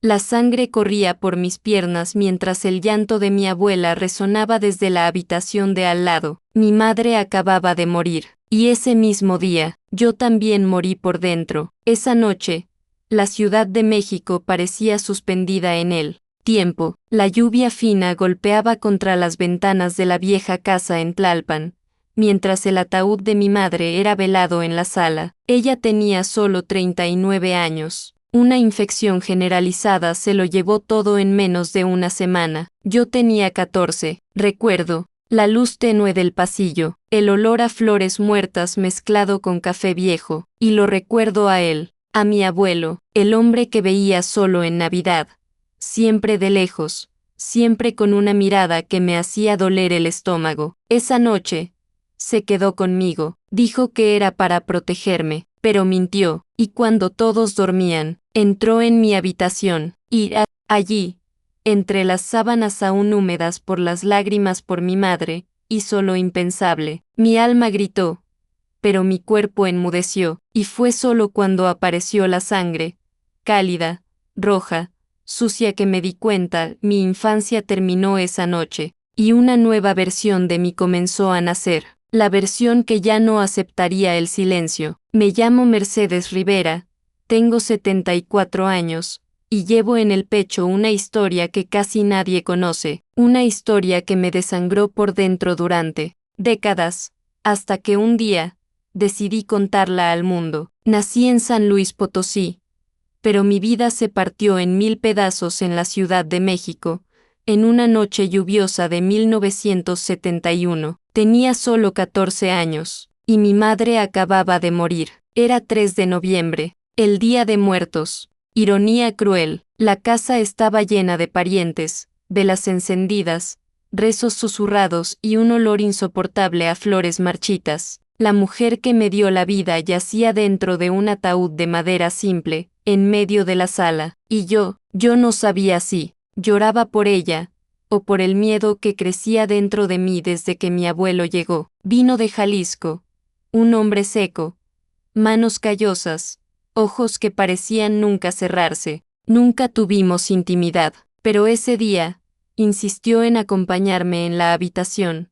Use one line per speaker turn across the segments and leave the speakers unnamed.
La sangre corría por mis piernas mientras el llanto de mi abuela resonaba desde la habitación de al lado. Mi madre acababa de morir. Y ese mismo día, yo también morí por dentro. Esa noche, la Ciudad de México parecía suspendida en el tiempo. La lluvia fina golpeaba contra las ventanas de la vieja casa en Tlalpan, mientras el ataúd de mi madre era velado en la sala. Ella tenía solo 39 años. Una infección generalizada se lo llevó todo en menos de una semana. Yo tenía 14, recuerdo. La luz tenue del pasillo, el olor a flores muertas mezclado con café viejo, y lo recuerdo a él, a mi abuelo, el hombre que veía solo en Navidad, siempre de lejos, siempre con una mirada que me hacía doler el estómago. Esa noche, se quedó conmigo, dijo que era para protegerme, pero mintió, y cuando todos dormían, entró en mi habitación, y allí, entre las sábanas aún húmedas por las lágrimas por mi madre, hizo lo impensable. Mi alma gritó, pero mi cuerpo enmudeció, y fue solo cuando apareció la sangre, cálida, roja, sucia que me di cuenta, mi infancia terminó esa noche, y una nueva versión de mí comenzó a nacer, la versión que ya no aceptaría el silencio. Me llamo Mercedes Rivera, tengo 74 años, y llevo en el pecho una historia que casi nadie conoce, una historia que me desangró por dentro durante décadas, hasta que un día, decidí contarla al mundo. Nací en San Luis Potosí, pero mi vida se partió en 1000 pedazos en la Ciudad de México, en una noche lluviosa de 1971. Tenía solo 14 años, y mi madre acababa de morir. Era 3 de noviembre, el Día de Muertos. Ironía cruel, la casa estaba llena de parientes, velas encendidas, rezos susurrados y un olor insoportable a flores marchitas. La mujer que me dio la vida yacía dentro de un ataúd de madera simple, en medio de la sala, y yo no sabía si lloraba por ella, o por el miedo que crecía dentro de mí desde que mi abuelo llegó. Vino de Jalisco, un hombre seco, manos callosas, ojos que parecían nunca cerrarse. Nunca tuvimos intimidad, pero ese día, insistió en acompañarme en la habitación,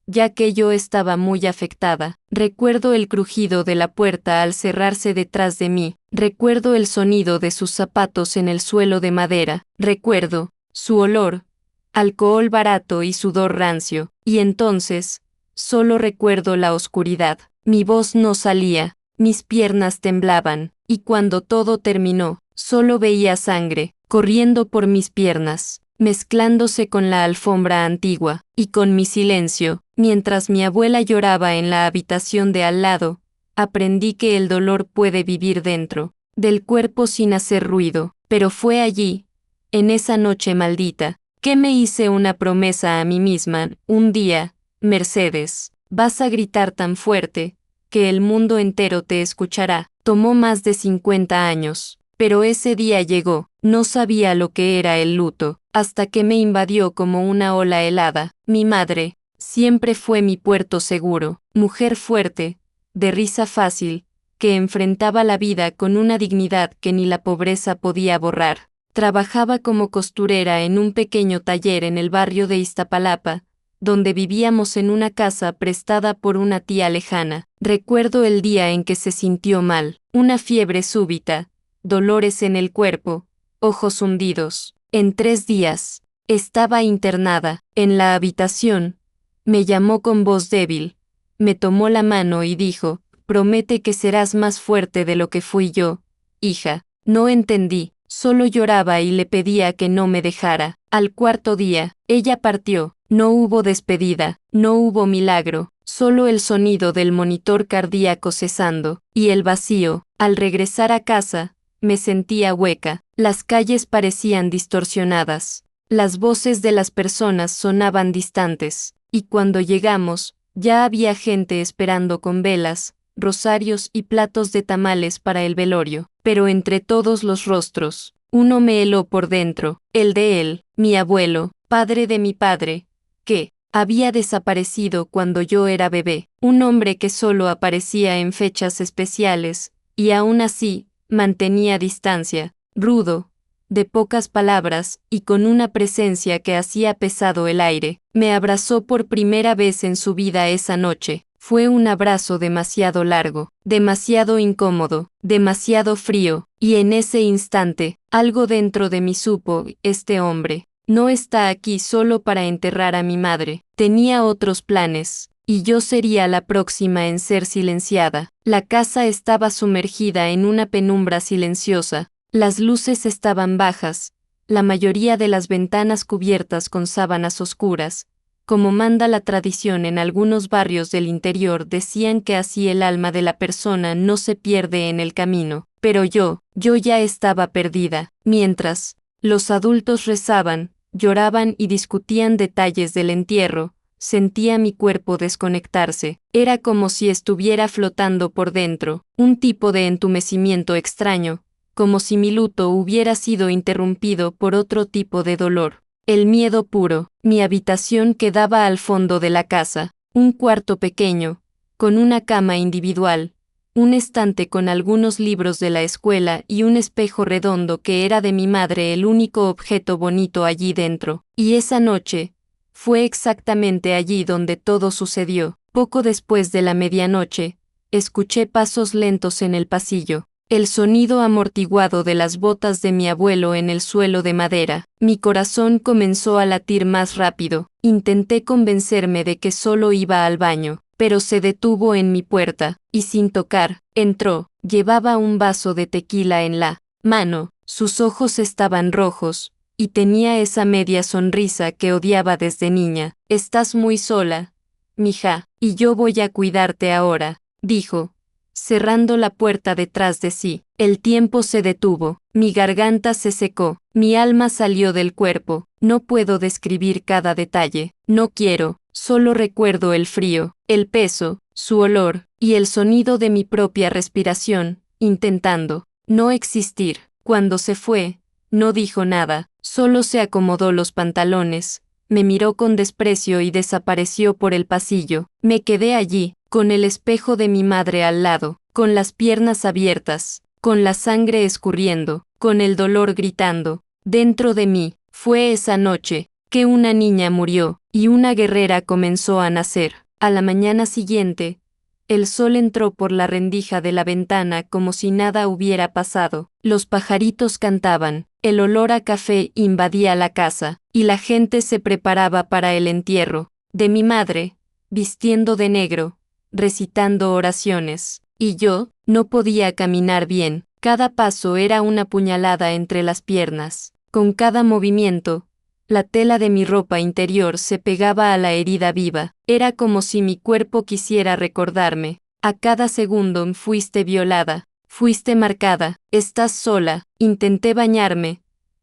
ya que yo estaba muy afectada. Recuerdo el crujido de la puerta al cerrarse detrás de mí, recuerdo el sonido de sus zapatos en el suelo de madera, recuerdo su olor, alcohol barato y sudor rancio, y entonces, solo recuerdo la oscuridad. Mi voz no salía, mis piernas temblaban, y cuando todo terminó, solo veía sangre, corriendo por mis piernas, mezclándose con la alfombra antigua, y con mi silencio, mientras mi abuela lloraba en la habitación de al lado, aprendí que el dolor puede vivir dentro del cuerpo sin hacer ruido, pero fue allí, en esa noche maldita, que me hice una promesa a mí misma. Un día, Mercedes, vas a gritar tan fuerte, que el mundo entero te escuchará. Tomó más de 50 años, pero ese día llegó. No sabía lo que era el luto, hasta que me invadió como una ola helada. Mi madre siempre fue mi puerto seguro, mujer fuerte, de risa fácil, que enfrentaba la vida con una dignidad que ni la pobreza podía borrar. Trabajaba como costurera en un pequeño taller en el barrio de Iztapalapa, donde vivíamos en una casa prestada por una tía lejana. Recuerdo el día en que se sintió mal, una fiebre súbita, dolores en el cuerpo, ojos hundidos. En 3 días, estaba internada, en la habitación. Me llamó con voz débil, me tomó la mano y dijo, promete que serás más fuerte de lo que fui yo, hija. No entendí, solo lloraba y le pedía que no me dejara. Al 4.º día, ella partió. No hubo despedida, no hubo milagro, solo el sonido del monitor cardíaco cesando, y el vacío. Al regresar a casa, me sentía hueca, las calles parecían distorsionadas, las voces de las personas sonaban distantes, y cuando llegamos, ya había gente esperando con velas, rosarios y platos de tamales para el velorio, pero entre todos los rostros, uno me heló por dentro, el de él, mi abuelo, padre de mi padre, que había desaparecido cuando yo era bebé, un hombre que solo aparecía en fechas especiales, y aún así, mantenía distancia, rudo, de pocas palabras, y con una presencia que hacía pesado el aire. Me abrazó por primera vez en su vida esa noche. Fue un abrazo demasiado largo, demasiado incómodo, demasiado frío, y en ese instante, algo dentro de mí supo, este hombre no está aquí solo para enterrar a mi madre. Tenía otros planes, y yo sería la próxima en ser silenciada. La casa estaba sumergida en una penumbra silenciosa. Las luces estaban bajas, la mayoría de las ventanas cubiertas con sábanas oscuras. Como manda la tradición en algunos barrios del interior, decían que así el alma de la persona no se pierde en el camino. Pero yo ya estaba perdida. Mientras los adultos rezaban, lloraban y discutían detalles del entierro, sentía mi cuerpo desconectarse. Era como si estuviera flotando por dentro, un tipo de entumecimiento extraño, como si mi luto hubiera sido interrumpido por otro tipo de dolor. El miedo puro. Mi habitación quedaba al fondo de la casa, un cuarto pequeño, con una cama individual, un estante con algunos libros de la escuela y un espejo redondo que era de mi madre, el único objeto bonito allí dentro. Y esa noche fue exactamente allí donde todo sucedió. Poco después de la medianoche, escuché pasos lentos en el pasillo. El sonido amortiguado de las botas de mi abuelo en el suelo de madera. Mi corazón comenzó a latir más rápido. Intenté convencerme de que solo iba al baño, pero se detuvo en mi puerta, y sin tocar, entró. Llevaba un vaso de tequila en la mano, sus ojos estaban rojos, y tenía esa media sonrisa que odiaba desde niña. «Estás muy sola, mija, y yo voy a cuidarte ahora», dijo, cerrando la puerta detrás de sí. El tiempo se detuvo, mi garganta se secó, mi alma salió del cuerpo. No puedo describir cada detalle, no quiero, solo recuerdo el frío, el peso, su olor, y el sonido de mi propia respiración, intentando no existir. Cuando se fue, no dijo nada, solo se acomodó los pantalones, me miró con desprecio y desapareció por el pasillo. Me quedé allí, con el espejo de mi madre al lado, con las piernas abiertas, con la sangre escurriendo, con el dolor gritando dentro de mí. Fue esa noche que una niña murió, y una guerrera comenzó a nacer. A la mañana siguiente, el sol entró por la rendija de la ventana como si nada hubiera pasado. Los pajaritos cantaban, el olor a café invadía la casa, y la gente se preparaba para el entierro de mi madre, vistiendo de negro, recitando oraciones. Y yo no podía caminar bien. Cada paso era una puñalada entre las piernas. Con cada movimiento, la tela de mi ropa interior se pegaba a la herida viva. Era como si mi cuerpo quisiera recordarme. A cada segundo fuiste violada, fuiste marcada, estás sola. Intenté bañarme,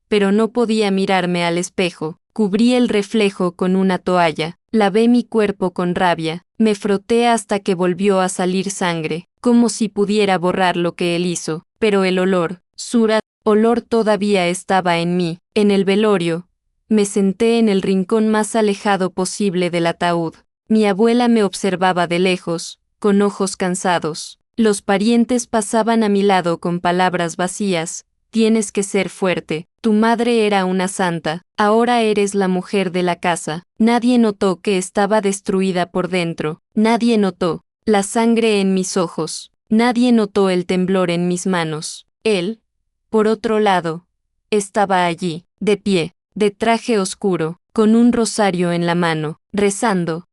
pero no podía mirarme al espejo. Cubrí el reflejo con una toalla, lavé mi cuerpo con rabia, me froté hasta que volvió a salir sangre, como si pudiera borrar lo que él hizo, pero el olor, olor todavía estaba en mí. En el velorio, me senté en el rincón más alejado posible del ataúd. Mi abuela me observaba de lejos, con ojos cansados. Los parientes pasaban a mi lado con palabras vacías. Tienes que ser fuerte. Tu madre era una santa, ahora eres la mujer de la casa. Nadie notó que estaba destruida por dentro. Nadie notó la sangre en mis ojos. Nadie notó el temblor en mis manos. Él, por otro lado, estaba allí, de pie, de traje oscuro, con un rosario en la mano, rezando,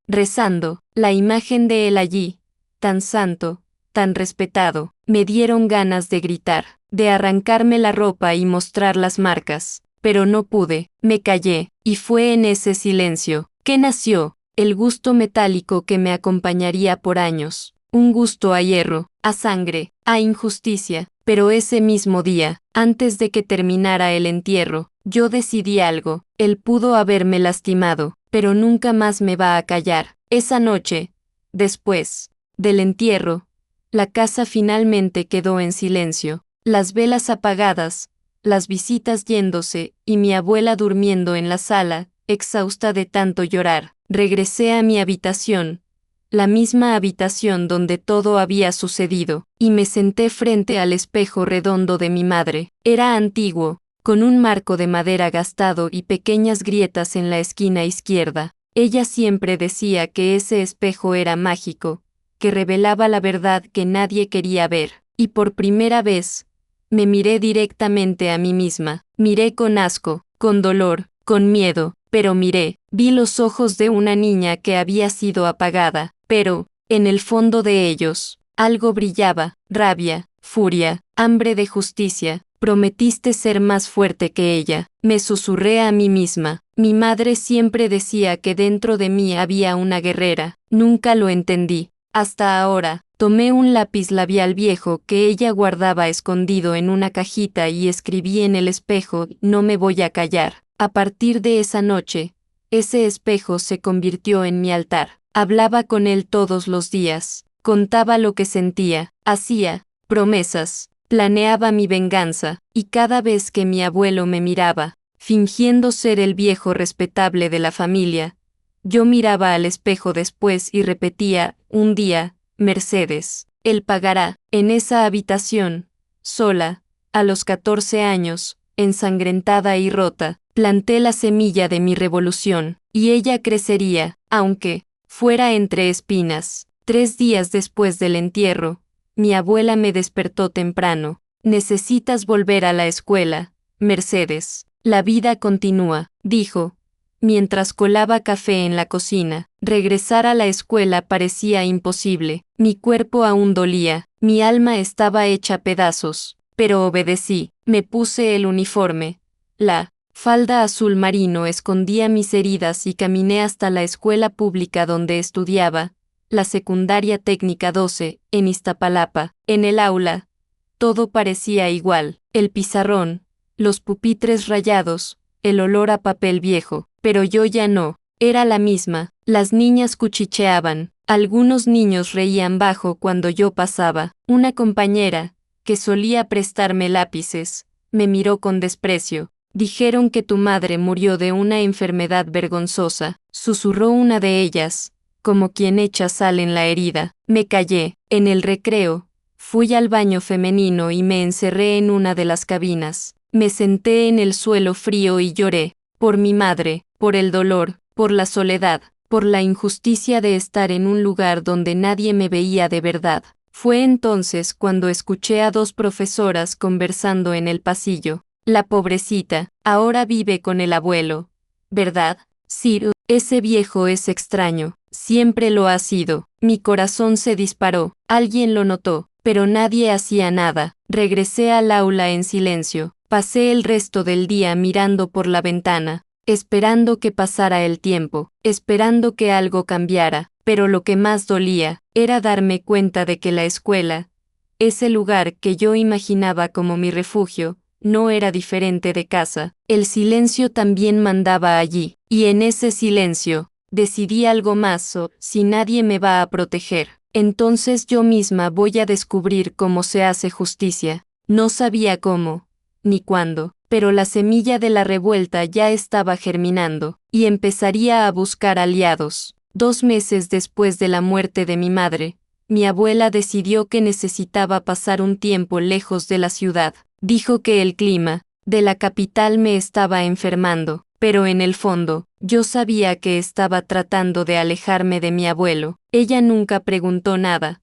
rezando. La imagen de él allí, tan santo, tan respetado, me dieron ganas de gritar, de arrancarme la ropa y mostrar las marcas, pero no pude. Me callé, y fue en ese silencio que nació el gusto metálico que me acompañaría por años, un gusto a hierro, a sangre, a injusticia. Pero ese mismo día, antes de que terminara el entierro, yo decidí algo. Él pudo haberme lastimado, pero nunca más me va a callar. Esa noche, después del entierro, la casa finalmente quedó en silencio, las velas apagadas, las visitas yéndose, y mi abuela durmiendo en la sala, exhausta de tanto llorar. Regresé a mi habitación, la misma habitación donde todo había sucedido, y me senté frente al espejo redondo de mi madre. Era antiguo, con un marco de madera gastado y pequeñas grietas en la esquina izquierda. Ella siempre decía que ese espejo era mágico, que revelaba la verdad que nadie quería ver. Y por primera vez, me miré directamente a mí misma. Miré con asco, con dolor, con miedo, pero miré. Vi los ojos de una niña que había sido apagada, pero, en el fondo de ellos, algo brillaba: rabia, furia, hambre de justicia. Prometiste ser más fuerte que ella, me susurré a mí misma. Mi madre siempre decía que dentro de mí había una guerrera. Nunca lo entendí. Hasta ahora, tomé un lápiz labial viejo que ella guardaba escondido en una cajita y escribí en el espejo: no me voy a callar. A partir de esa noche, ese espejo se convirtió en mi altar. Hablaba con él todos los días, contaba lo que sentía, hacía promesas, planeaba mi venganza, y cada vez que mi abuelo me miraba, fingiendo ser el viejo respetable de la familia, yo miraba al espejo después y repetía: un día, Mercedes, él pagará. En esa habitación, sola, a los 14 años, ensangrentada y rota, planté la semilla de mi revolución, y ella crecería, aunque fuera entre espinas. 3 días después del entierro, mi abuela me despertó temprano. Necesitas volver a la escuela, Mercedes. La vida continúa, dijo, mientras colaba café en la cocina. Regresar a la escuela parecía imposible. Mi cuerpo aún dolía, mi alma estaba hecha pedazos, pero obedecí. Me puse el uniforme. La falda azul marino escondía mis heridas y caminé hasta la escuela pública donde estudiaba, la secundaria técnica 12, en Iztapalapa. En el aula, todo parecía igual: el pizarrón, los pupitres rayados, el olor a papel viejo. Pero yo ya no era la misma. Las niñas cuchicheaban, algunos niños reían bajo cuando yo pasaba. Una compañera, que solía prestarme lápices, me miró con desprecio. Dijeron que tu madre murió de una enfermedad vergonzosa, susurró una de ellas, como quien echa sal en la herida. Me callé. En el recreo, fui al baño femenino y me encerré en una de las cabinas. Me senté en el suelo frío y lloré, por mi madre, por el dolor, por la soledad, por la injusticia de estar en un lugar donde nadie me veía de verdad. Fue entonces cuando escuché a 2 profesoras conversando en el pasillo. La pobrecita, ahora vive con el abuelo, ¿verdad, Ciro? Ese viejo es extraño, siempre lo ha sido. Mi corazón se disparó. Alguien lo notó, pero nadie hacía nada. Regresé al aula en silencio. Pasé el resto del día mirando por la ventana, esperando que pasara el tiempo, esperando que algo cambiara, pero lo que más dolía era darme cuenta de que la escuela, ese lugar que yo imaginaba como mi refugio, no era diferente de casa. El silencio también mandaba allí, y en ese silencio, decidí algo más: si nadie me va a proteger, entonces yo misma voy a descubrir cómo se hace justicia. No sabía cómo, ni cuándo, pero la semilla de la revuelta ya estaba germinando, y empezaría a buscar aliados. 2 meses después de la muerte de mi madre, mi abuela decidió que necesitaba pasar un tiempo lejos de la ciudad. Dijo que el clima de la capital me estaba enfermando, pero en el fondo, yo sabía que estaba tratando de alejarme de mi abuelo. Ella nunca preguntó nada,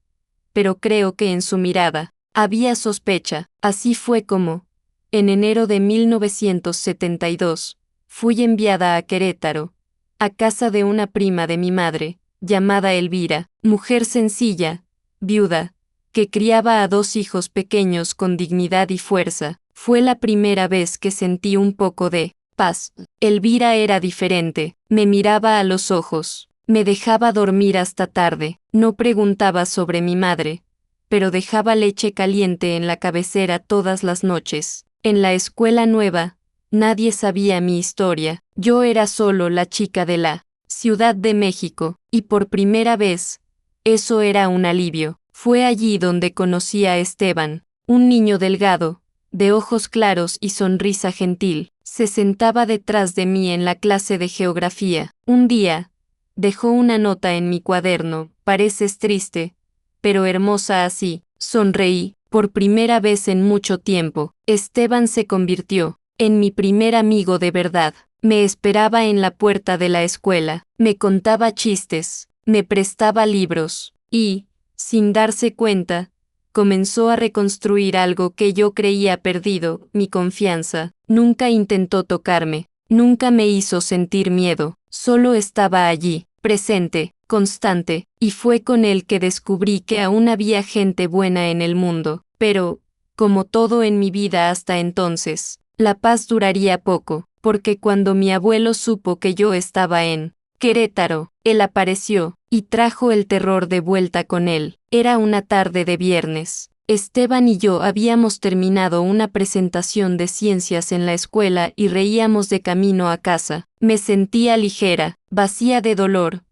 pero creo que en su mirada había sospecha. Así fue como, en enero de 1972, fui enviada a Querétaro, a casa de una prima de mi madre, llamada Elvira, mujer sencilla, viuda, que criaba a 2 hijos pequeños con dignidad y fuerza. Fue la primera vez que sentí un poco de paz. Elvira era diferente, me miraba a los ojos, me dejaba dormir hasta tarde, no preguntaba sobre mi madre, pero dejaba leche caliente en la cabecera todas las noches. En la escuela nueva, nadie sabía mi historia. Yo era solo la chica de la Ciudad de México, y por primera vez, eso era un alivio. Fue allí donde conocí a Esteban, un niño delgado, de ojos claros y sonrisa gentil. Se sentaba detrás de mí en la clase de geografía. Un día, dejó una nota en mi cuaderno: pareces triste, pero hermosa así. Sonreí. Por primera vez en mucho tiempo, Esteban se convirtió en mi primer amigo de verdad. Me esperaba en la puerta de la escuela, me contaba chistes, me prestaba libros, y, sin darse cuenta, comenzó a reconstruir algo que yo creía perdido, mi confianza. Nunca intentó tocarme, nunca me hizo sentir miedo, solo estaba allí, presente, constante, y fue con él que descubrí que aún había gente buena en el mundo, pero, como todo en mi vida hasta entonces, la paz duraría poco, porque cuando mi abuelo supo que yo estaba en Querétaro, él apareció, y trajo el terror de vuelta con él. Era una tarde de viernes. Esteban y yo habíamos terminado una presentación de ciencias en la escuela y reíamos de camino a casa. Me sentía ligera, vacía de dolor.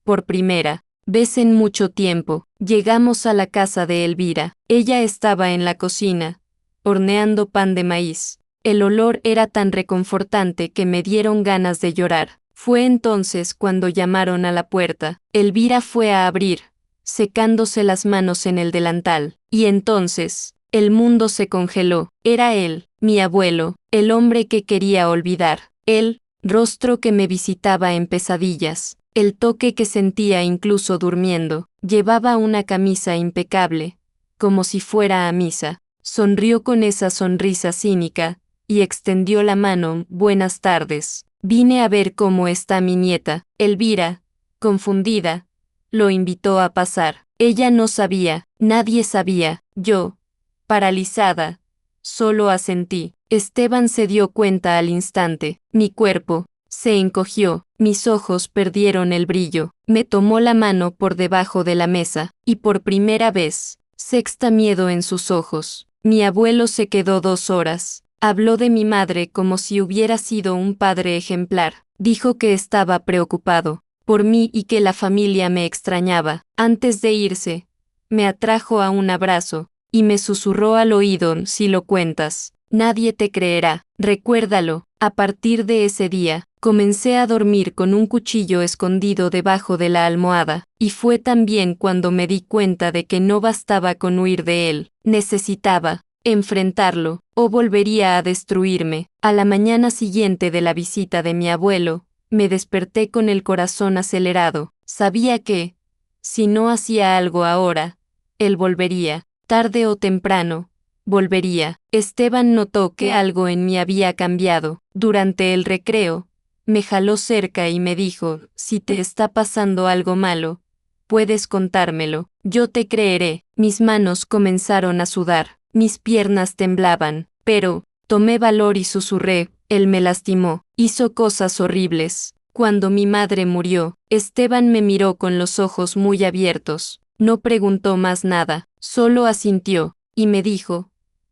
Por primera vez en mucho tiempo, llegamos a la casa de Elvira. Ella estaba en la cocina, horneando pan de maíz. El olor era tan reconfortante que me dieron ganas de llorar. Fue entonces cuando llamaron a la puerta. Elvira fue a abrir, secándose las manos en el delantal. Y entonces, el mundo se congeló. Era él, mi abuelo, el hombre que quería olvidar. El rostro que me visitaba en pesadillas. El toque que sentía incluso durmiendo. Llevaba una camisa impecable, como si fuera a misa. Sonrió con esa sonrisa cínica, y extendió la mano. Buenas tardes. Vine a ver cómo está mi nieta. Elvira, confundida, lo invitó a pasar. Ella no sabía, nadie sabía. Yo, paralizada, solo asentí. Esteban se dio cuenta al instante. Mi cuerpo se encogió, mis ojos perdieron el brillo. Me tomó la mano por debajo de la mesa, y por primera vez, sexta miedo en sus ojos. Mi abuelo se quedó 2 horas. Habló de mi madre como si hubiera sido un padre ejemplar. Dijo que estaba preocupado por mí y que la familia me extrañaba. Antes de irse, me atrajo a un abrazo, y me susurró al oído: si lo cuentas, nadie te creerá. Recuérdalo. A partir de ese día, comencé a dormir con un cuchillo escondido debajo de la almohada, y fue también cuando me di cuenta de que no bastaba con huir de él. Necesitaba enfrentarlo, o volvería a destruirme. A la mañana siguiente de la visita de mi abuelo, me desperté con el corazón acelerado. Sabía que, si no hacía algo ahora, él volvería, tarde o temprano, volvería. Esteban notó que algo en mí había cambiado. Durante el recreo, me jaló cerca y me dijo: si te está pasando algo malo, puedes contármelo, yo te creeré. Mis manos comenzaron a sudar. Mis piernas temblaban, pero tomé valor y susurré: él me lastimó, hizo cosas horribles. Cuando mi madre murió, Esteban me miró con los ojos muy abiertos. No preguntó más nada, solo asintió, y me dijo: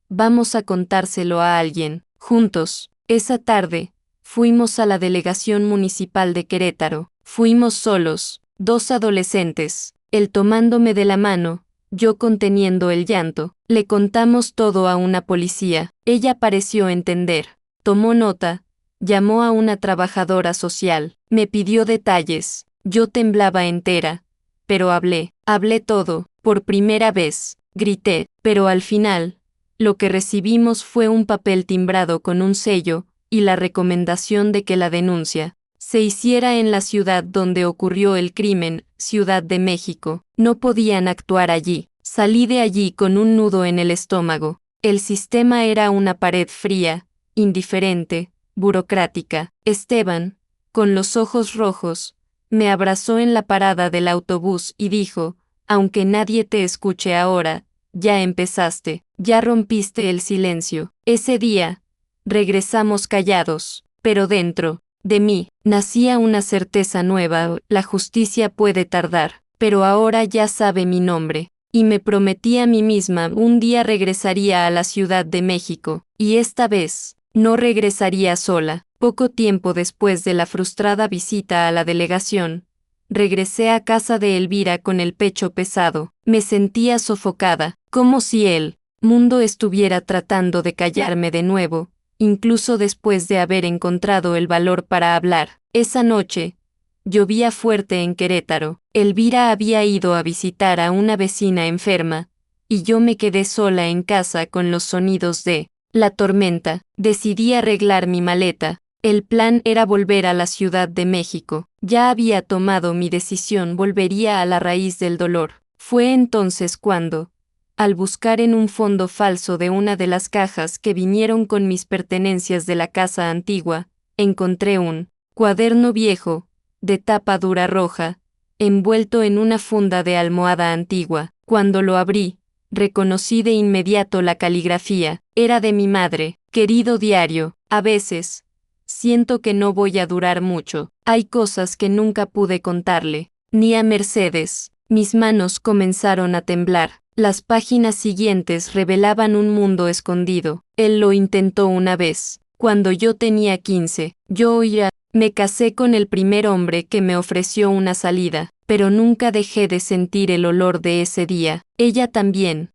vamos a contárselo a alguien. Juntos, esa tarde, fuimos a la delegación municipal de Querétaro. Fuimos solos, 2 adolescentes, él tomándome de la mano, yo conteniendo el llanto. Le contamos todo a una policía. Ella pareció entender. Tomó nota. Llamó a una trabajadora social. Me pidió detalles. Yo temblaba entera. Pero hablé todo. Por primera vez. Grité. Pero al final, lo que recibimos fue un papel timbrado con un sello, y la recomendación de que la denuncia se hiciera en la ciudad donde ocurrió el crimen, Ciudad de México. No podían actuar allí. Salí de allí con un nudo en el estómago. El sistema era una pared fría, indiferente, burocrática. Esteban, con los ojos rojos, me abrazó en la parada del autobús y dijo: aunque nadie te escuche ahora, ya empezaste, ya rompiste el silencio. Ese día, regresamos callados, pero dentro de mí nacía una certeza nueva: la justicia puede tardar, pero ahora ya sabe mi nombre. Y me prometí a mí misma: un día regresaría a la Ciudad de México, y esta vez, no regresaría sola. Poco tiempo después de la frustrada visita a la delegación, regresé a casa de Elvira con el pecho pesado. Me sentía sofocada, como si el mundo estuviera tratando de callarme de nuevo, incluso después de haber encontrado el valor para hablar. Esa noche, llovía fuerte en Querétaro. Elvira había ido a visitar a una vecina enferma, y yo me quedé sola en casa con los sonidos de la tormenta. Decidí arreglar mi maleta. El plan era volver a la Ciudad de México. Ya había tomado mi decisión, volvería a la raíz del dolor. Fue entonces cuando, al buscar en un fondo falso de una de las cajas que vinieron con mis pertenencias de la casa antigua, encontré un cuaderno viejo, de tapa dura roja, envuelto en una funda de almohada antigua. Cuando lo abrí, reconocí de inmediato la caligrafía. Era de mi madre. Querido diario, a veces siento que no voy a durar mucho. Hay cosas que nunca pude contarle, ni a Mercedes. Mis manos comenzaron a temblar. Las páginas siguientes revelaban un mundo escondido. Él lo intentó una vez, cuando yo tenía 15. Me casé con el primer hombre que me ofreció una salida, pero nunca dejé de sentir el olor de ese día. Ella también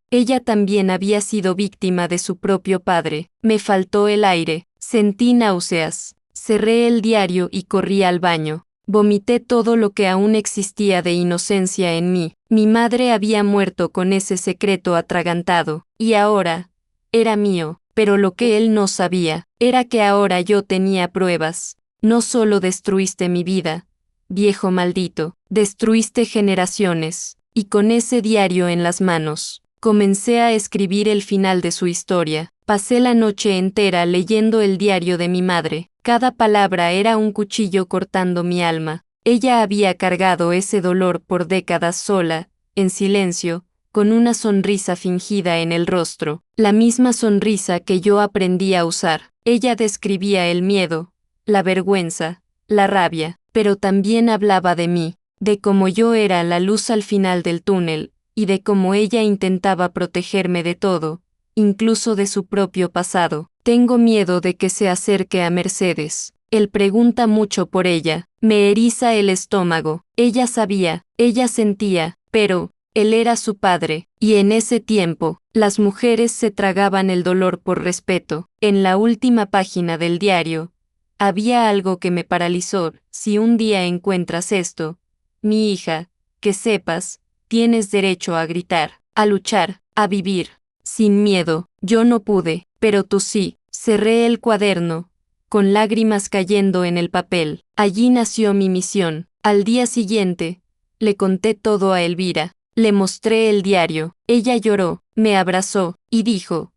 había sido víctima de su propio padre. Me faltó el aire, sentí náuseas. Cerré el diario y corrí al baño. Vomité todo lo que aún existía de inocencia en mí. Mi madre había muerto con ese secreto atragantado, y ahora era mío, pero lo que él no sabía era que ahora yo tenía pruebas. No solo destruiste mi vida, viejo maldito, destruiste generaciones, y con ese diario en las manos, comencé a escribir el final de su historia. Pasé la noche entera leyendo el diario de mi madre. Cada palabra era un cuchillo cortando mi alma. Ella había cargado ese dolor por décadas sola, en silencio, con una sonrisa fingida en el rostro, la misma sonrisa que yo aprendí a usar. Ella describía el miedo, la vergüenza, la rabia, pero también hablaba de mí, de cómo yo era la luz al final del túnel, y de cómo ella intentaba protegerme de todo, incluso de su propio pasado. Tengo miedo de que se acerque a Mercedes. Él pregunta mucho por ella. Me eriza el estómago. Ella sabía, ella sentía, pero él era su padre, y en ese tiempo, las mujeres se tragaban el dolor por respeto. En la última página del diario, había algo que me paralizó. Si un día encuentras esto, mi hija, que sepas, tienes derecho a gritar, a luchar, a vivir. Sin miedo. Yo no pude, pero tú sí. Cerré el cuaderno, con lágrimas cayendo en el papel. Allí nació mi misión. Al día siguiente, le conté todo a Elvira. Le mostré el diario. Ella lloró, me abrazó, y dijo: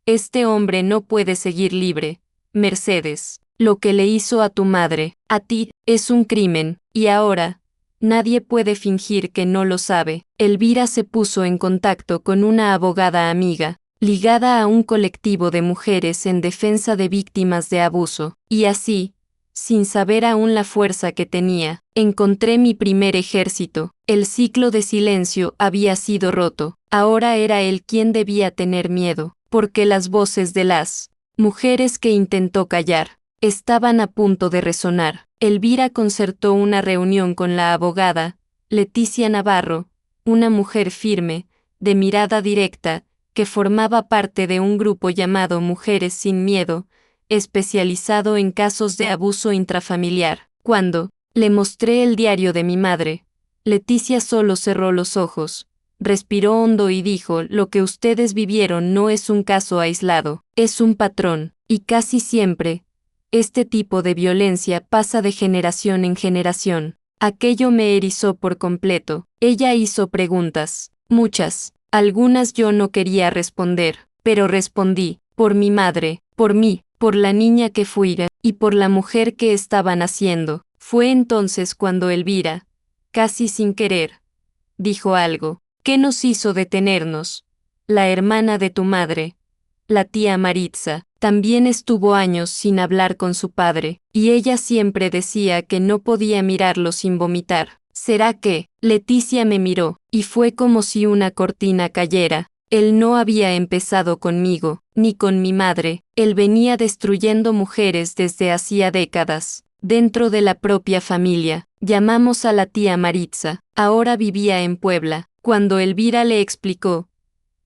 este hombre no puede seguir libre. Mercedes, lo que le hizo a tu madre, a ti, es un crimen, y ahora, nadie puede fingir que no lo sabe. Elvira se puso en contacto con una abogada amiga, ligada a un colectivo de mujeres en defensa de víctimas de abuso, y así, sin saber aún la fuerza que tenía, encontré mi primer ejército. El ciclo de silencio había sido roto. Ahora era él quien debía tener miedo, porque las voces de las mujeres que intentó callar estaban a punto de resonar. Elvira concertó una reunión con la abogada, Leticia Navarro, una mujer firme, de mirada directa, que formaba parte de un grupo llamado Mujeres Sin Miedo, especializado en casos de abuso intrafamiliar. Cuando le mostré el diario de mi madre, Leticia solo cerró los ojos, respiró hondo y dijo: lo que ustedes vivieron no es un caso aislado, es un patrón, y casi siempre, este tipo de violencia pasa de generación en generación. Aquello me erizó por completo. Ella hizo preguntas, muchas. Algunas yo no quería responder, pero respondí, por mi madre, por mí, por la niña que fui, y por la mujer que estaba naciendo. Fue entonces cuando Elvira, casi sin querer, dijo algo. ¿Qué nos hizo detenernos? La hermana de tu madre, la tía Maritza, también estuvo años sin hablar con su padre, y ella siempre decía que no podía mirarlo sin vomitar. ¿Será que? Leticia me miró, y fue como si una cortina cayera. Él no había empezado conmigo, ni con mi madre. Él venía destruyendo mujeres desde hacía décadas, dentro de la propia familia. Llamamos a la tía Maritza. Ahora vivía en Puebla. Cuando Elvira le explicó,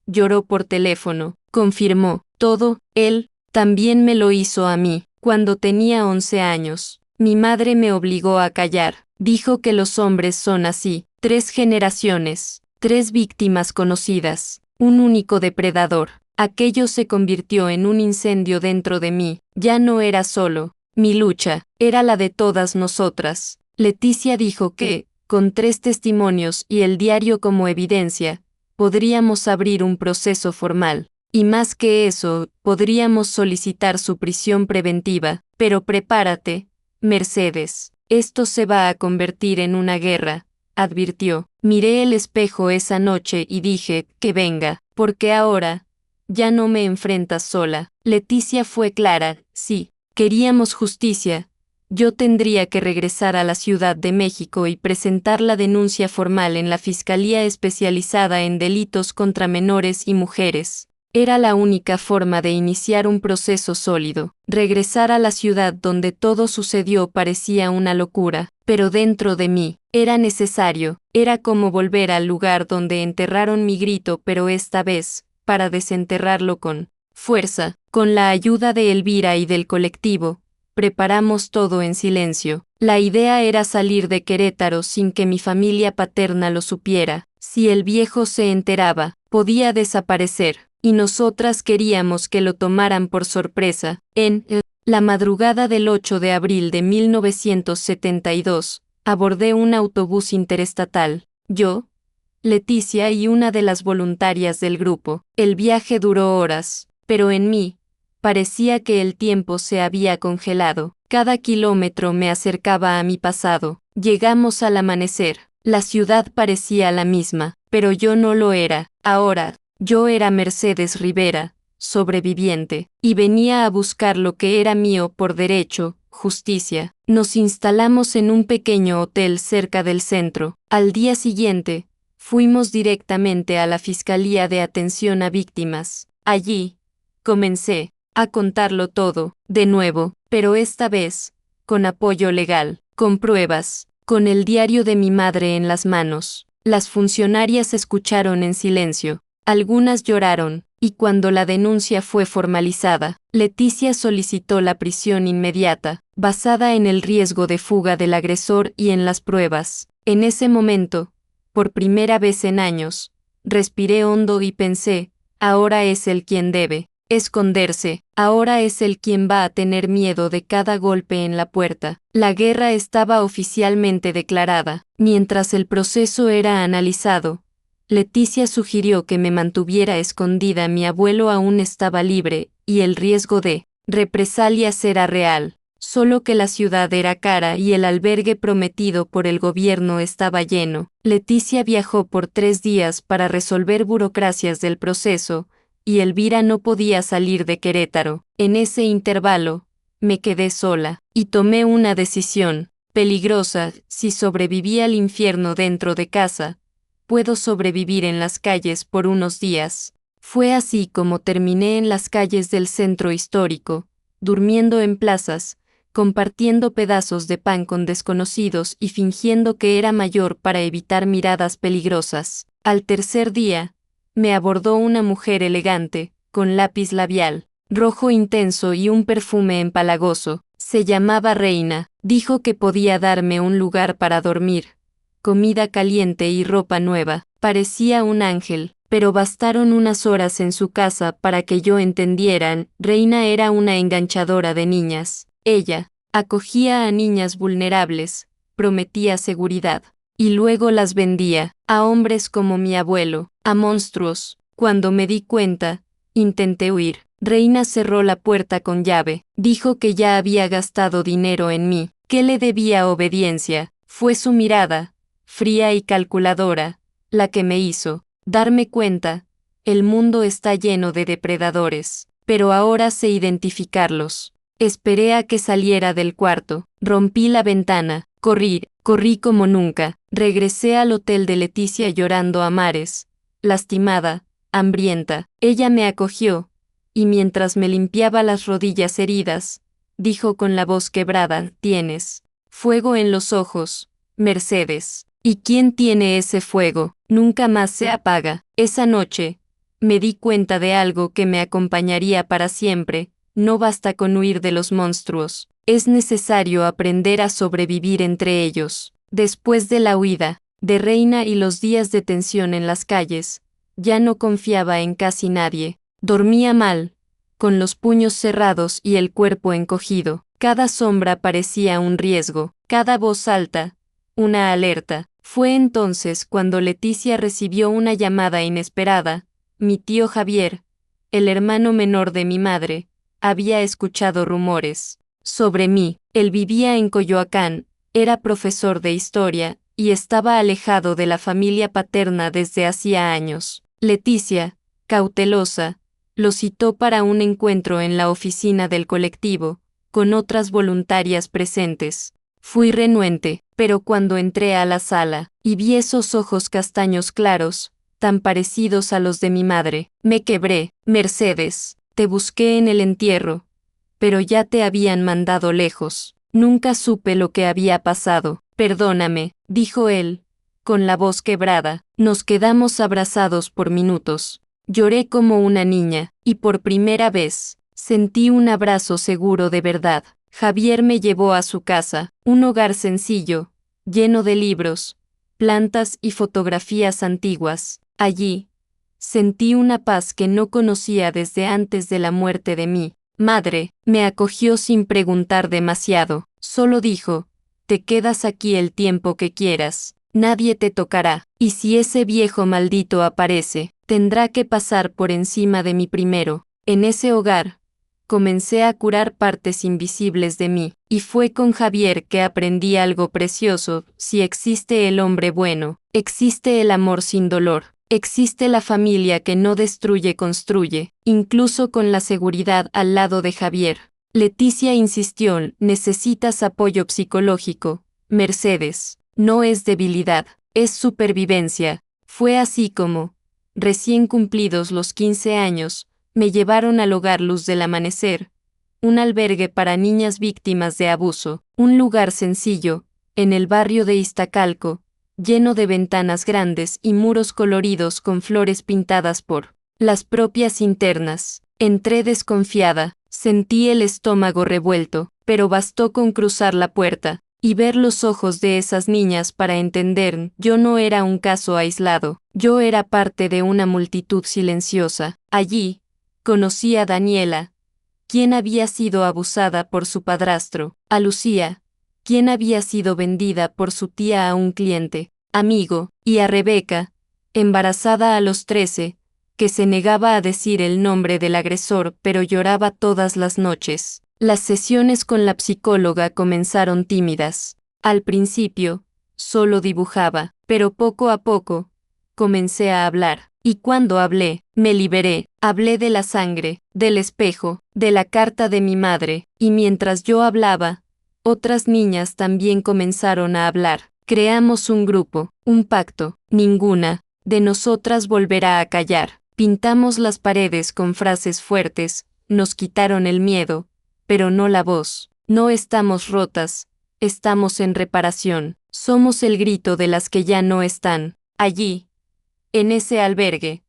lloró por teléfono, confirmó todo. Él también me lo hizo a mí. Cuando tenía 11 años, mi madre me obligó a callar. Dijo que los hombres son así. 3 generaciones, 3 víctimas conocidas, un único depredador. Aquello se convirtió en un incendio dentro de mí. Ya no era solo mi lucha, era la de todas nosotras. Leticia dijo que, con 3 testimonios y el diario como evidencia, podríamos abrir un proceso formal. Y más que eso, podríamos solicitar su prisión preventiva. Pero prepárate, Mercedes. Esto se va a convertir en una guerra, advirtió. Miré el espejo esa noche y dije, que venga, porque ahora, ya no me enfrentas sola. Leticia fue clara, sí, queríamos justicia. Yo tendría que regresar a la Ciudad de México y presentar la denuncia formal en la Fiscalía especializada en delitos contra menores y mujeres. Era la única forma de iniciar un proceso sólido. Regresar a la ciudad donde todo sucedió parecía una locura, pero dentro de mí, era necesario, era como volver al lugar donde enterraron mi grito, pero esta vez, para desenterrarlo con fuerza, con la ayuda de Elvira y del colectivo. Preparamos todo en silencio. La idea era salir de Querétaro sin que mi familia paterna lo supiera. Si el viejo se enteraba, podía desaparecer, y nosotras queríamos que lo tomaran por sorpresa. En la madrugada del 8 de abril de 1972, abordé un autobús interestatal. Yo, Leticia y una de las voluntarias del grupo. El viaje duró horas, pero en mí, parecía que el tiempo se había congelado. Cada kilómetro me acercaba a mi pasado. Llegamos al amanecer. La ciudad parecía la misma, pero yo no lo era. Ahora, yo era Mercedes Rivera, sobreviviente, y venía a buscar lo que era mío por derecho, justicia. Nos instalamos en un pequeño hotel cerca del centro. Al día siguiente, fuimos directamente a la Fiscalía de Atención a Víctimas. Allí, comencé a contarlo todo, de nuevo, pero esta vez, con apoyo legal, con pruebas, con el diario de mi madre en las manos. Las funcionarias escucharon en silencio. Algunas lloraron, y cuando la denuncia fue formalizada, Leticia solicitó la prisión inmediata, basada en el riesgo de fuga del agresor y en las pruebas. En ese momento, por primera vez en años, respiré hondo y pensé, ahora es él quien debe esconderse, ahora es él quien va a tener miedo de cada golpe en la puerta. La guerra estaba oficialmente declarada. Mientras el proceso era analizado, Leticia sugirió que me mantuviera escondida. Mi abuelo aún estaba libre, y el riesgo de represalias era real. Solo que la ciudad era cara y el albergue prometido por el gobierno estaba lleno. Leticia viajó por 3 días para resolver burocracias del proceso, y Elvira no podía salir de Querétaro. En ese intervalo, me quedé sola, y tomé una decisión peligrosa. Si sobreviví al infierno dentro de casa, puedo sobrevivir en las calles por unos días. Fue así como terminé en las calles del centro histórico, durmiendo en plazas, compartiendo pedazos de pan con desconocidos y fingiendo que era mayor para evitar miradas peligrosas. Al tercer día, me abordó una mujer elegante, con lápiz labial rojo intenso y un perfume empalagoso. Se llamaba Reina. Dijo que podía darme un lugar para dormir, comida caliente y ropa nueva. Parecía un ángel, pero bastaron unas horas en su casa para que yo entendiera. Reina era una enganchadora de niñas. Ella acogía a niñas vulnerables, prometía seguridad, y luego las vendía a hombres como mi abuelo, a monstruos. Cuando me di cuenta, intenté huir. Reina cerró la puerta con llave. Dijo que ya había gastado dinero en mí, que le debía obediencia. Fue su mirada, fría y calculadora, la que me hizo darme cuenta. El mundo está lleno de depredadores, pero ahora sé identificarlos. Esperé a que saliera del cuarto, rompí la ventana, corrí como nunca. Regresé al hotel de Leticia llorando a mares, lastimada, hambrienta. Ella me acogió, y mientras me limpiaba las rodillas heridas, dijo con la voz quebrada: «Tienes fuego en los ojos, Mercedes. ¿Y quién tiene ese fuego? Nunca más se apaga». Esa noche, me di cuenta de algo que me acompañaría para siempre. No basta con huir de los monstruos, es necesario aprender a sobrevivir entre ellos. Después de la huida de Reina y los días de tensión en las calles, ya no confiaba en casi nadie. Dormía mal, con los puños cerrados y el cuerpo encogido. Cada sombra parecía un riesgo, cada voz alta, una alerta. Fue entonces cuando Leticia recibió una llamada inesperada. Mi tío Javier, el hermano menor de mi madre, había escuchado rumores sobre mí. Él vivía en Coyoacán, era profesor de historia, y estaba alejado de la familia paterna desde hacía años. Leticia, cautelosa, lo citó para un encuentro en la oficina del colectivo, con otras voluntarias presentes. Fui renuente, pero cuando entré a la sala, y vi esos ojos castaños claros, tan parecidos a los de mi madre, me quebré. Mercedes, te busqué en el entierro, pero ya te habían mandado lejos. Nunca supe lo que había pasado. Perdóname, dijo él, con la voz quebrada. Nos quedamos abrazados por minutos. Lloré como una niña, y por primera vez, sentí un abrazo seguro de verdad. Javier me llevó a su casa, un hogar sencillo, lleno de libros, plantas y fotografías antiguas. Allí, sentí una paz que no conocía desde antes de la muerte de mi madre. Me acogió sin preguntar demasiado, solo dijo, te quedas aquí el tiempo que quieras, nadie te tocará, y si ese viejo maldito aparece, tendrá que pasar por encima de mí primero. En ese hogar, comencé a curar partes invisibles de mí, y fue con Javier que aprendí algo precioso. Si existe el hombre bueno, existe el amor sin dolor, existe la familia que no destruye, construye, incluso con la seguridad al lado de Javier. Leticia insistió, necesitas apoyo psicológico, Mercedes, no es debilidad, es supervivencia. Fue así como, recién cumplidos los 15 años, me llevaron al hogar Luz del Amanecer, un albergue para niñas víctimas de abuso, un lugar sencillo, en el barrio de Iztacalco, lleno de ventanas grandes y muros coloridos con flores pintadas por las propias internas. Entré desconfiada, sentí el estómago revuelto, pero bastó con cruzar la puerta y ver los ojos de esas niñas para entender, yo no era un caso aislado, yo era parte de una multitud silenciosa. Allí, conocí a Daniela, quien había sido abusada por su padrastro, a Lucía, quien había sido vendida por su tía a un cliente, amigo, y a Rebeca, embarazada a los 13, que se negaba a decir el nombre del agresor pero lloraba todas las noches. Las sesiones con la psicóloga comenzaron tímidas. Al principio, solo dibujaba, pero poco a poco, comencé a hablar. Y cuando hablé, me liberé. Hablé de la sangre, del espejo, de la carta de mi madre, y mientras yo hablaba, otras niñas también comenzaron a hablar. Creamos un grupo, un pacto. Ninguna de nosotras volverá a callar. Pintamos las paredes con frases fuertes, nos quitaron el miedo, pero no la voz. No estamos rotas, estamos en reparación. Somos el grito de las que ya no están. Allí, en ese albergue,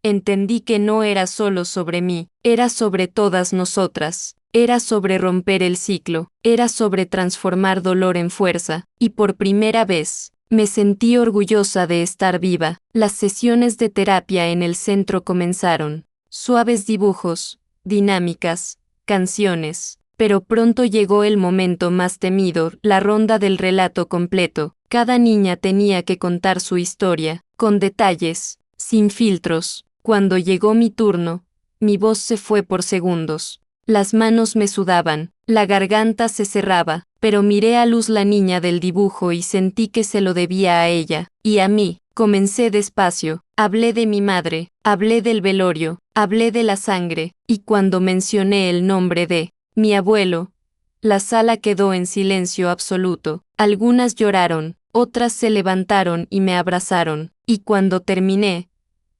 entendí que no era solo sobre mí, era sobre todas nosotras, era sobre romper el ciclo, era sobre transformar dolor en fuerza, y por primera vez, me sentí orgullosa de estar viva. Las sesiones de terapia en el centro comenzaron. Suaves dibujos, dinámicas, canciones. Pero pronto llegó el momento más temido, la ronda del relato completo. Cada niña tenía que contar su historia, con detalles, sin filtros. Cuando llegó mi turno, mi voz se fue por segundos. Las manos me sudaban, la garganta se cerraba, pero miré a Luz, la niña del dibujo, y sentí que se lo debía a ella, y a mí. Comencé despacio, hablé de mi madre, hablé del velorio, hablé de la sangre, y cuando mencioné el nombre de mi abuelo, la sala quedó en silencio absoluto. Algunas lloraron, otras se levantaron y me abrazaron, y cuando terminé,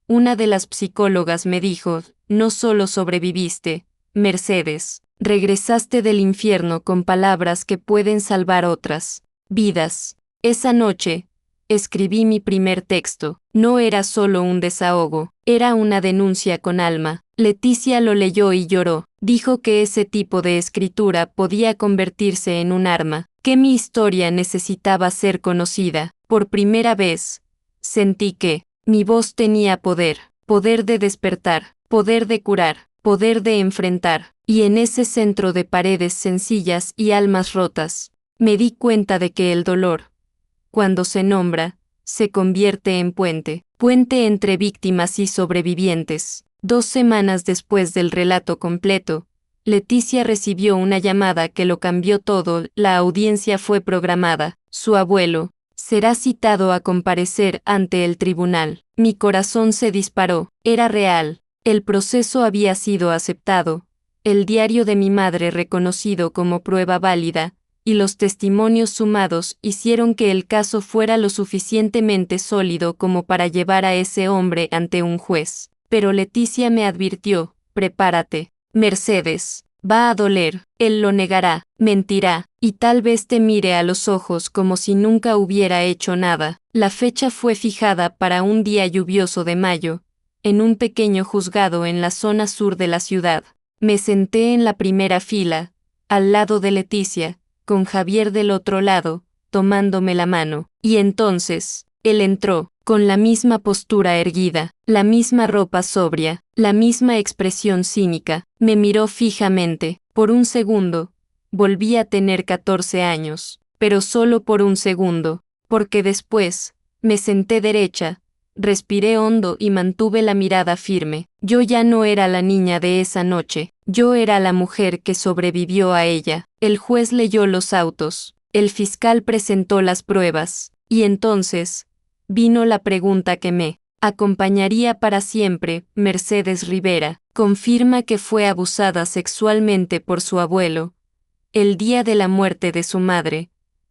una de las psicólogas me dijo, no solo sobreviviste, Mercedes, regresaste del infierno con palabras que pueden salvar otras vidas. Esa noche, escribí mi primer texto. No era solo un desahogo, era una denuncia con alma. Leticia lo leyó y lloró. Dijo que ese tipo de escritura podía convertirse en un arma, que mi historia necesitaba ser conocida. Por primera vez, sentí que mi voz tenía poder, poder de despertar, poder de curar, poder de enfrentar, y en ese centro de paredes sencillas y almas rotas, me di cuenta de que el dolor, cuando se nombra, se convierte en puente, puente entre víctimas y sobrevivientes. 2 semanas después del relato completo, Leticia recibió una llamada que lo cambió todo. La audiencia fue programada. Su abuelo será citado a comparecer ante el tribunal. Mi corazón se disparó. Era real. El proceso había sido aceptado. El diario de mi madre reconocido como prueba válida, y los testimonios sumados hicieron que el caso fuera lo suficientemente sólido como para llevar a ese hombre ante un juez. Pero Leticia me advirtió: prepárate, Mercedes, va a doler, él lo negará, mentirá, y tal vez te mire a los ojos como si nunca hubiera hecho nada. La fecha fue fijada para un día lluvioso de mayo, en un pequeño juzgado en la zona sur de la ciudad. Me senté en la primera fila, al lado de Leticia, con Javier del otro lado, tomándome la mano, y entonces, él entró, con la misma postura erguida, la misma ropa sobria, la misma expresión cínica, me miró fijamente. Por un segundo, volví a tener 14 años, pero solo por un segundo, porque después, me senté derecha, respiré hondo y mantuve la mirada firme. Yo ya no era la niña de esa noche, yo era la mujer que sobrevivió a ella. El juez leyó los autos, el fiscal presentó las pruebas, y entonces, vino la pregunta que me acompañaría para siempre. Mercedes Rivera confirma que fue abusada sexualmente por su abuelo, el día de la muerte de su madre,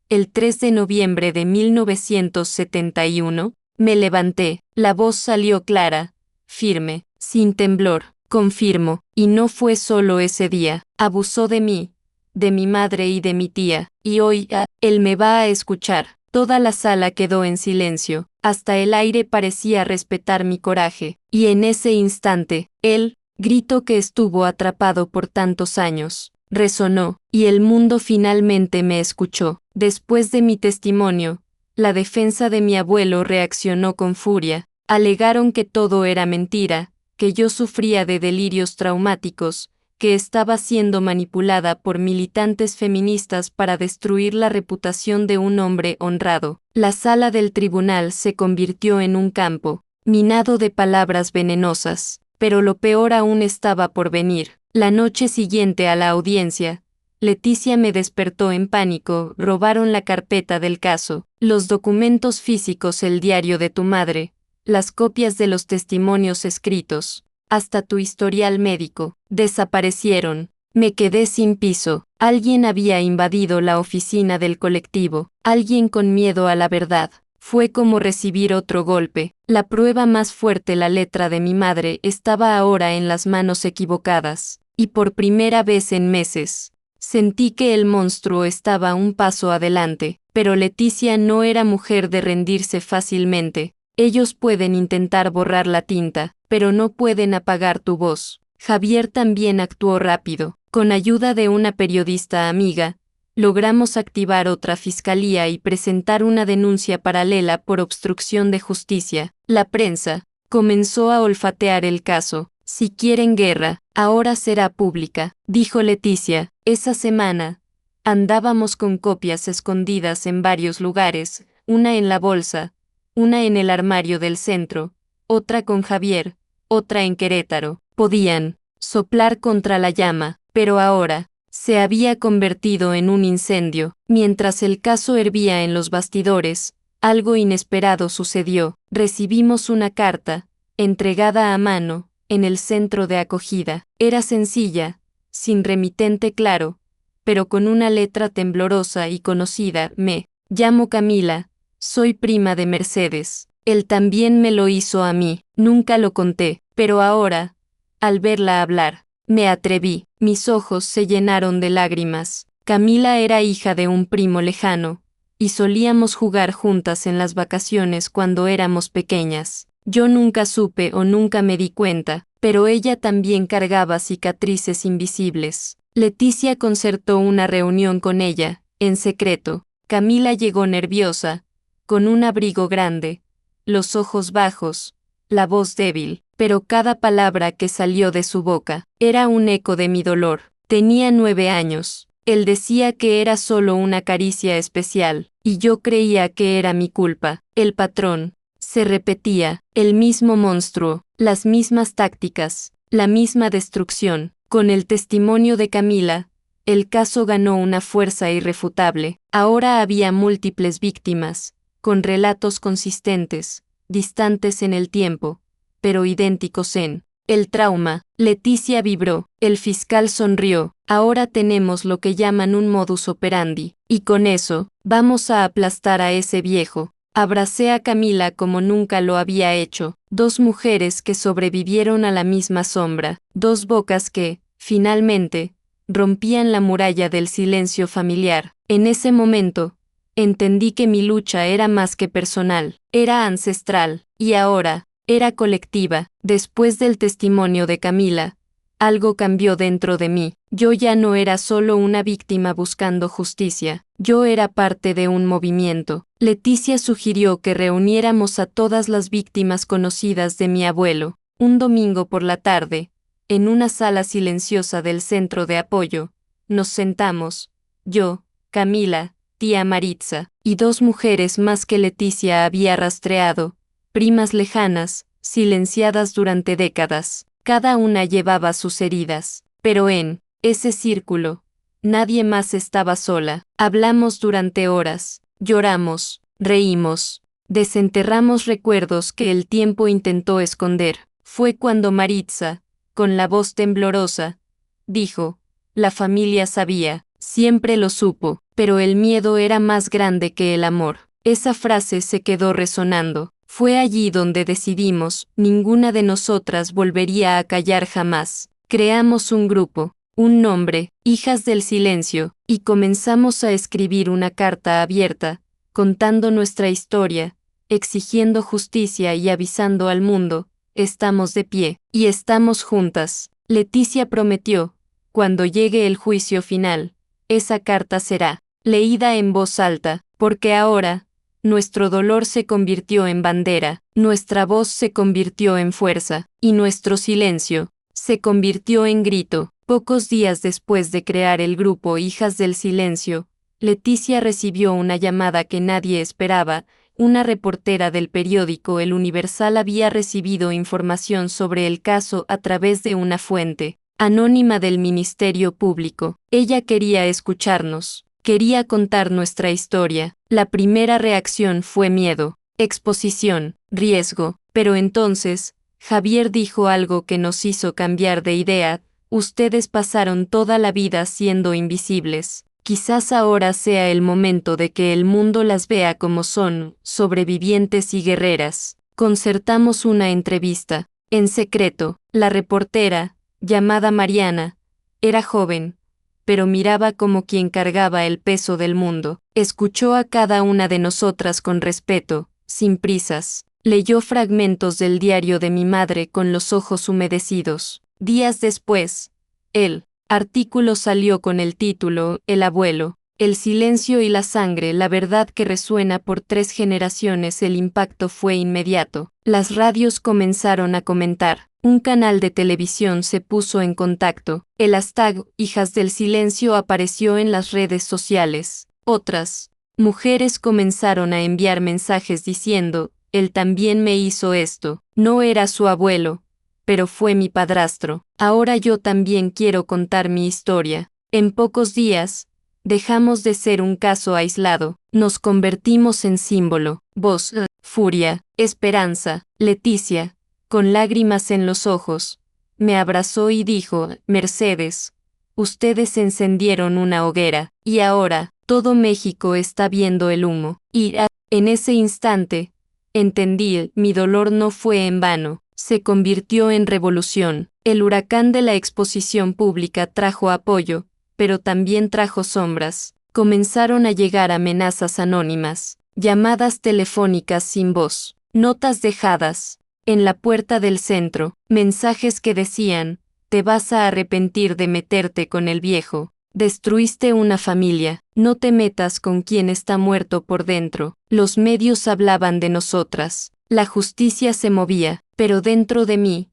el 3 de noviembre de 1971. Me levanté, la voz salió clara, firme, sin temblor. Confirmo, y no fue solo ese día, abusó de mí, de mi madre y de mi tía, y hoy, él me va a escuchar. Toda la sala quedó en silencio, hasta el aire parecía respetar mi coraje, y en ese instante, el grito que estuvo atrapado por tantos años, resonó, y el mundo finalmente me escuchó. Después de mi testimonio, la defensa de mi abuelo reaccionó con furia. Alegaron que todo era mentira, que yo sufría de delirios traumáticos, que estaba siendo manipulada por militantes feministas para destruir la reputación de un hombre honrado. La sala del tribunal se convirtió en un campo minado de palabras venenosas, pero lo peor aún estaba por venir. La noche siguiente a la audiencia, Leticia me despertó en pánico. Robaron la carpeta del caso, los documentos físicos, el diario de tu madre, las copias de los testimonios escritos, hasta tu historial médico, desaparecieron. Me quedé sin piso. Alguien había invadido la oficina del colectivo, alguien con miedo a la verdad. Fue como recibir otro golpe. La prueba más fuerte, la letra de mi madre, estaba ahora en las manos equivocadas, y por primera vez en meses, sentí que el monstruo estaba un paso adelante. Pero Leticia no era mujer de rendirse fácilmente. Ellos pueden intentar borrar la tinta, pero no pueden apagar tu voz. Javier también actuó rápido. Con ayuda de una periodista amiga, logramos activar otra fiscalía y presentar una denuncia paralela por obstrucción de justicia. La prensa comenzó a olfatear el caso. Si quieren guerra, ahora será pública, dijo Leticia. Esa semana, andábamos con copias escondidas en varios lugares, una en la bolsa, una en el armario del centro, otra con Javier, otra en Querétaro. Podían soplar contra la llama, pero ahora se había convertido en un incendio. Mientras el caso hervía en los bastidores, algo inesperado sucedió. Recibimos una carta, entregada a mano, en el centro de acogida. Era sencilla, sin remitente claro, pero con una letra temblorosa y conocida. Me llamo Camila, soy prima de Mercedes. Él también me lo hizo a mí. Nunca lo conté, pero ahora, al verla hablar, me atreví. Mis ojos se llenaron de lágrimas. Camila era hija de un primo lejano, y solíamos jugar juntas en las vacaciones cuando éramos pequeñas. Yo nunca supe o nunca me di cuenta, pero ella también cargaba cicatrices invisibles. Leticia concertó una reunión con ella, en secreto. Camila llegó nerviosa, con un abrigo grande, los ojos bajos, la voz débil. pero cada palabra que salió de su boca era un eco de mi dolor. Tenía 9 años. Él decía que era solo una caricia especial, y yo creía que era mi culpa. El patrón. Se repetía, el mismo monstruo, las mismas tácticas, la misma destrucción. Con el testimonio de Camila, el caso ganó una fuerza irrefutable. Ahora había múltiples víctimas, con relatos consistentes, distantes en el tiempo, pero idénticos en el trauma. Leticia vibró, el fiscal sonrió. Ahora tenemos lo que llaman un modus operandi, y con eso, vamos a aplastar a ese viejo. Abracé a Camila como nunca lo había hecho. 2 mujeres que sobrevivieron a la misma sombra, 2 bocas que, finalmente, rompían la muralla del silencio familiar. En ese momento, entendí que mi lucha era más que personal, era ancestral, y ahora, era colectiva. Después del testimonio de Camila, algo cambió dentro de mí. Yo ya no era solo una víctima buscando justicia, yo era parte de un movimiento. Leticia sugirió que reuniéramos a todas las víctimas conocidas de mi abuelo, un domingo por la tarde, en una sala silenciosa del centro de apoyo. Nos sentamos, yo, Camila, tía Maritza, y 2 mujeres más que Leticia había rastreado, primas lejanas, silenciadas durante décadas. Cada una llevaba sus heridas, pero en ese círculo, nadie más estaba sola. Hablamos durante horas, lloramos, reímos, desenterramos recuerdos que el tiempo intentó esconder. Fue cuando Maritza, con la voz temblorosa, dijo, la familia sabía, siempre lo supo, pero el miedo era más grande que el amor. Esa frase se quedó resonando. Fue allí donde decidimos, ninguna de nosotras volvería a callar jamás. Creamos un grupo, un nombre, Hijas del Silencio, y comenzamos a escribir una carta abierta, contando nuestra historia, exigiendo justicia y avisando al mundo, estamos de pie, y estamos juntas. Leticia prometió, cuando llegue el juicio final, esa carta será leída en voz alta, porque ahora, nuestro dolor se convirtió en bandera, nuestra voz se convirtió en fuerza, y nuestro silencio se convirtió en grito. Pocos días después de crear el grupo Hijas del Silencio, Leticia recibió una llamada que nadie esperaba. Una reportera del periódico El Universal había recibido información sobre el caso a través de una fuente anónima del Ministerio Público. Ella quería escucharnos. Quería contar nuestra historia. La primera reacción fue miedo, exposición, riesgo, pero entonces, Javier dijo algo que nos hizo cambiar de idea. Ustedes pasaron toda la vida siendo invisibles. Quizás ahora sea el momento de que el mundo las vea como son, sobrevivientes y guerreras. Concertamos una entrevista. En secreto, la reportera, llamada Mariana, era joven, pero miraba como quien cargaba el peso del mundo. Escuchó a cada una de nosotras con respeto, sin prisas. Leyó fragmentos del diario de mi madre con los ojos humedecidos. Días después, el artículo salió con el título El abuelo, el silencio y la sangre, la verdad que resuena por 3 generaciones. El impacto fue inmediato. Las radios comenzaron a comentar. Un canal de televisión se puso en contacto. El hashtag Hijas del Silencio apareció en las redes sociales. Otras mujeres comenzaron a enviar mensajes diciendo, él también me hizo esto. No era su abuelo, pero fue mi padrastro. Ahora yo también quiero contar mi historia. En pocos días, dejamos de ser un caso aislado. Nos convertimos en símbolo, voz, furia, esperanza. Leticia, con lágrimas en los ojos, me abrazó y dijo, Mercedes, ustedes encendieron una hoguera, y ahora, todo México está viendo el humo. Y en ese instante, entendí, mi dolor no fue en vano, se convirtió en revolución. El huracán de la exposición pública trajo apoyo, pero también trajo sombras. Comenzaron a llegar amenazas anónimas, llamadas telefónicas sin voz, notas dejadas en la puerta del centro, mensajes que decían, te vas a arrepentir de meterte con el viejo, destruiste una familia, no te metas con quien está muerto por dentro. Los medios hablaban de nosotras, la justicia se movía, pero dentro de mí,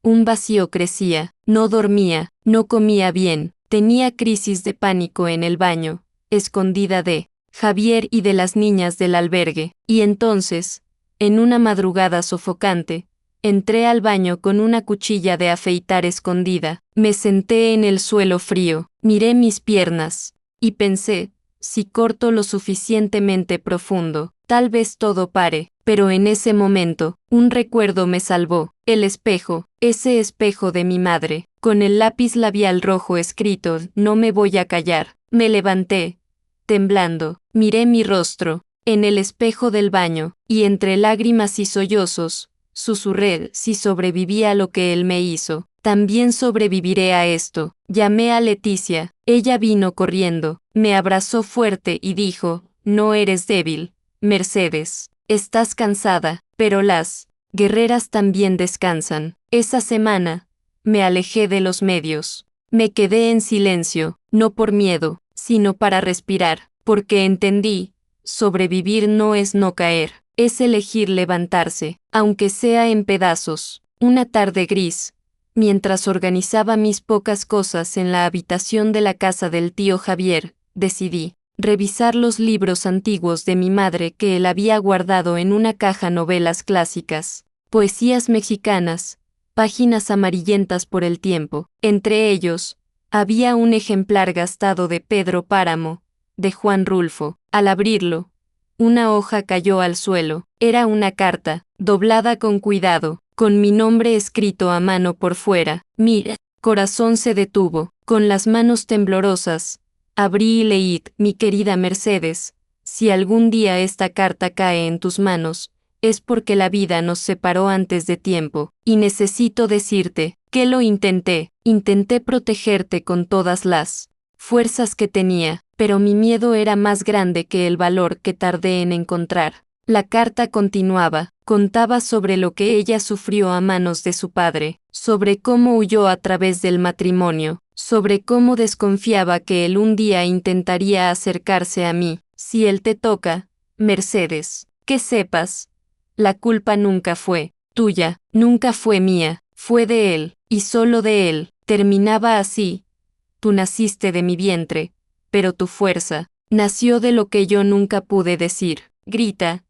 un vacío crecía, no dormía, no comía bien, tenía crisis de pánico en el baño, escondida de Javier y de las niñas del albergue, y entonces, en una madrugada sofocante, entré al baño con una cuchilla de afeitar escondida, me senté en el suelo frío, miré mis piernas, y pensé, si corto lo suficientemente profundo, tal vez todo pare, pero en ese momento, un recuerdo me salvó, el espejo, ese espejo de mi madre, con el lápiz labial rojo escrito, no me voy a callar, me levanté, temblando, miré mi rostro, en el espejo del baño, y entre lágrimas y sollozos, susurré, si sobreviví a lo que él me hizo, también sobreviviré a esto. Llamé a Leticia, ella vino corriendo, me abrazó fuerte y dijo, no eres débil, Mercedes, estás cansada, pero las guerreras también descansan. Esa semana, me alejé de los medios, me quedé en silencio, no por miedo, sino para respirar, porque entendí, sobrevivir no es no caer, es elegir levantarse, aunque sea en pedazos. Una tarde gris, mientras organizaba mis pocas cosas en la habitación de la casa del tío Javier, decidí revisar los libros antiguos de mi madre que él había guardado en una caja novelas clásicas, poesías mexicanas, páginas amarillentas por el tiempo. Entre ellos, había un ejemplar gastado de Pedro Páramo, de Juan Rulfo. Al abrirlo, una hoja cayó al suelo. Era una carta, doblada con cuidado, con mi nombre escrito a mano por fuera. Mira, corazón se detuvo, con las manos temblorosas. Abrí y leí, mi querida Mercedes, si algún día esta carta cae en tus manos, es porque la vida nos separó antes de tiempo, y necesito decirte, que lo intenté protegerte con todas las fuerzas que tenía, pero mi miedo era más grande que el valor que tardé en encontrar. La carta continuaba, contaba sobre lo que ella sufrió a manos de su padre, sobre cómo huyó a través del matrimonio, sobre cómo desconfiaba que él un día intentaría acercarse a mí. Si él te toca, Mercedes, que sepas, la culpa nunca fue tuya, nunca fue mía, fue de él, y solo de él. Terminaba así. Tú naciste de mi vientre, pero tu fuerza nació de lo que yo nunca pude decir. Grita,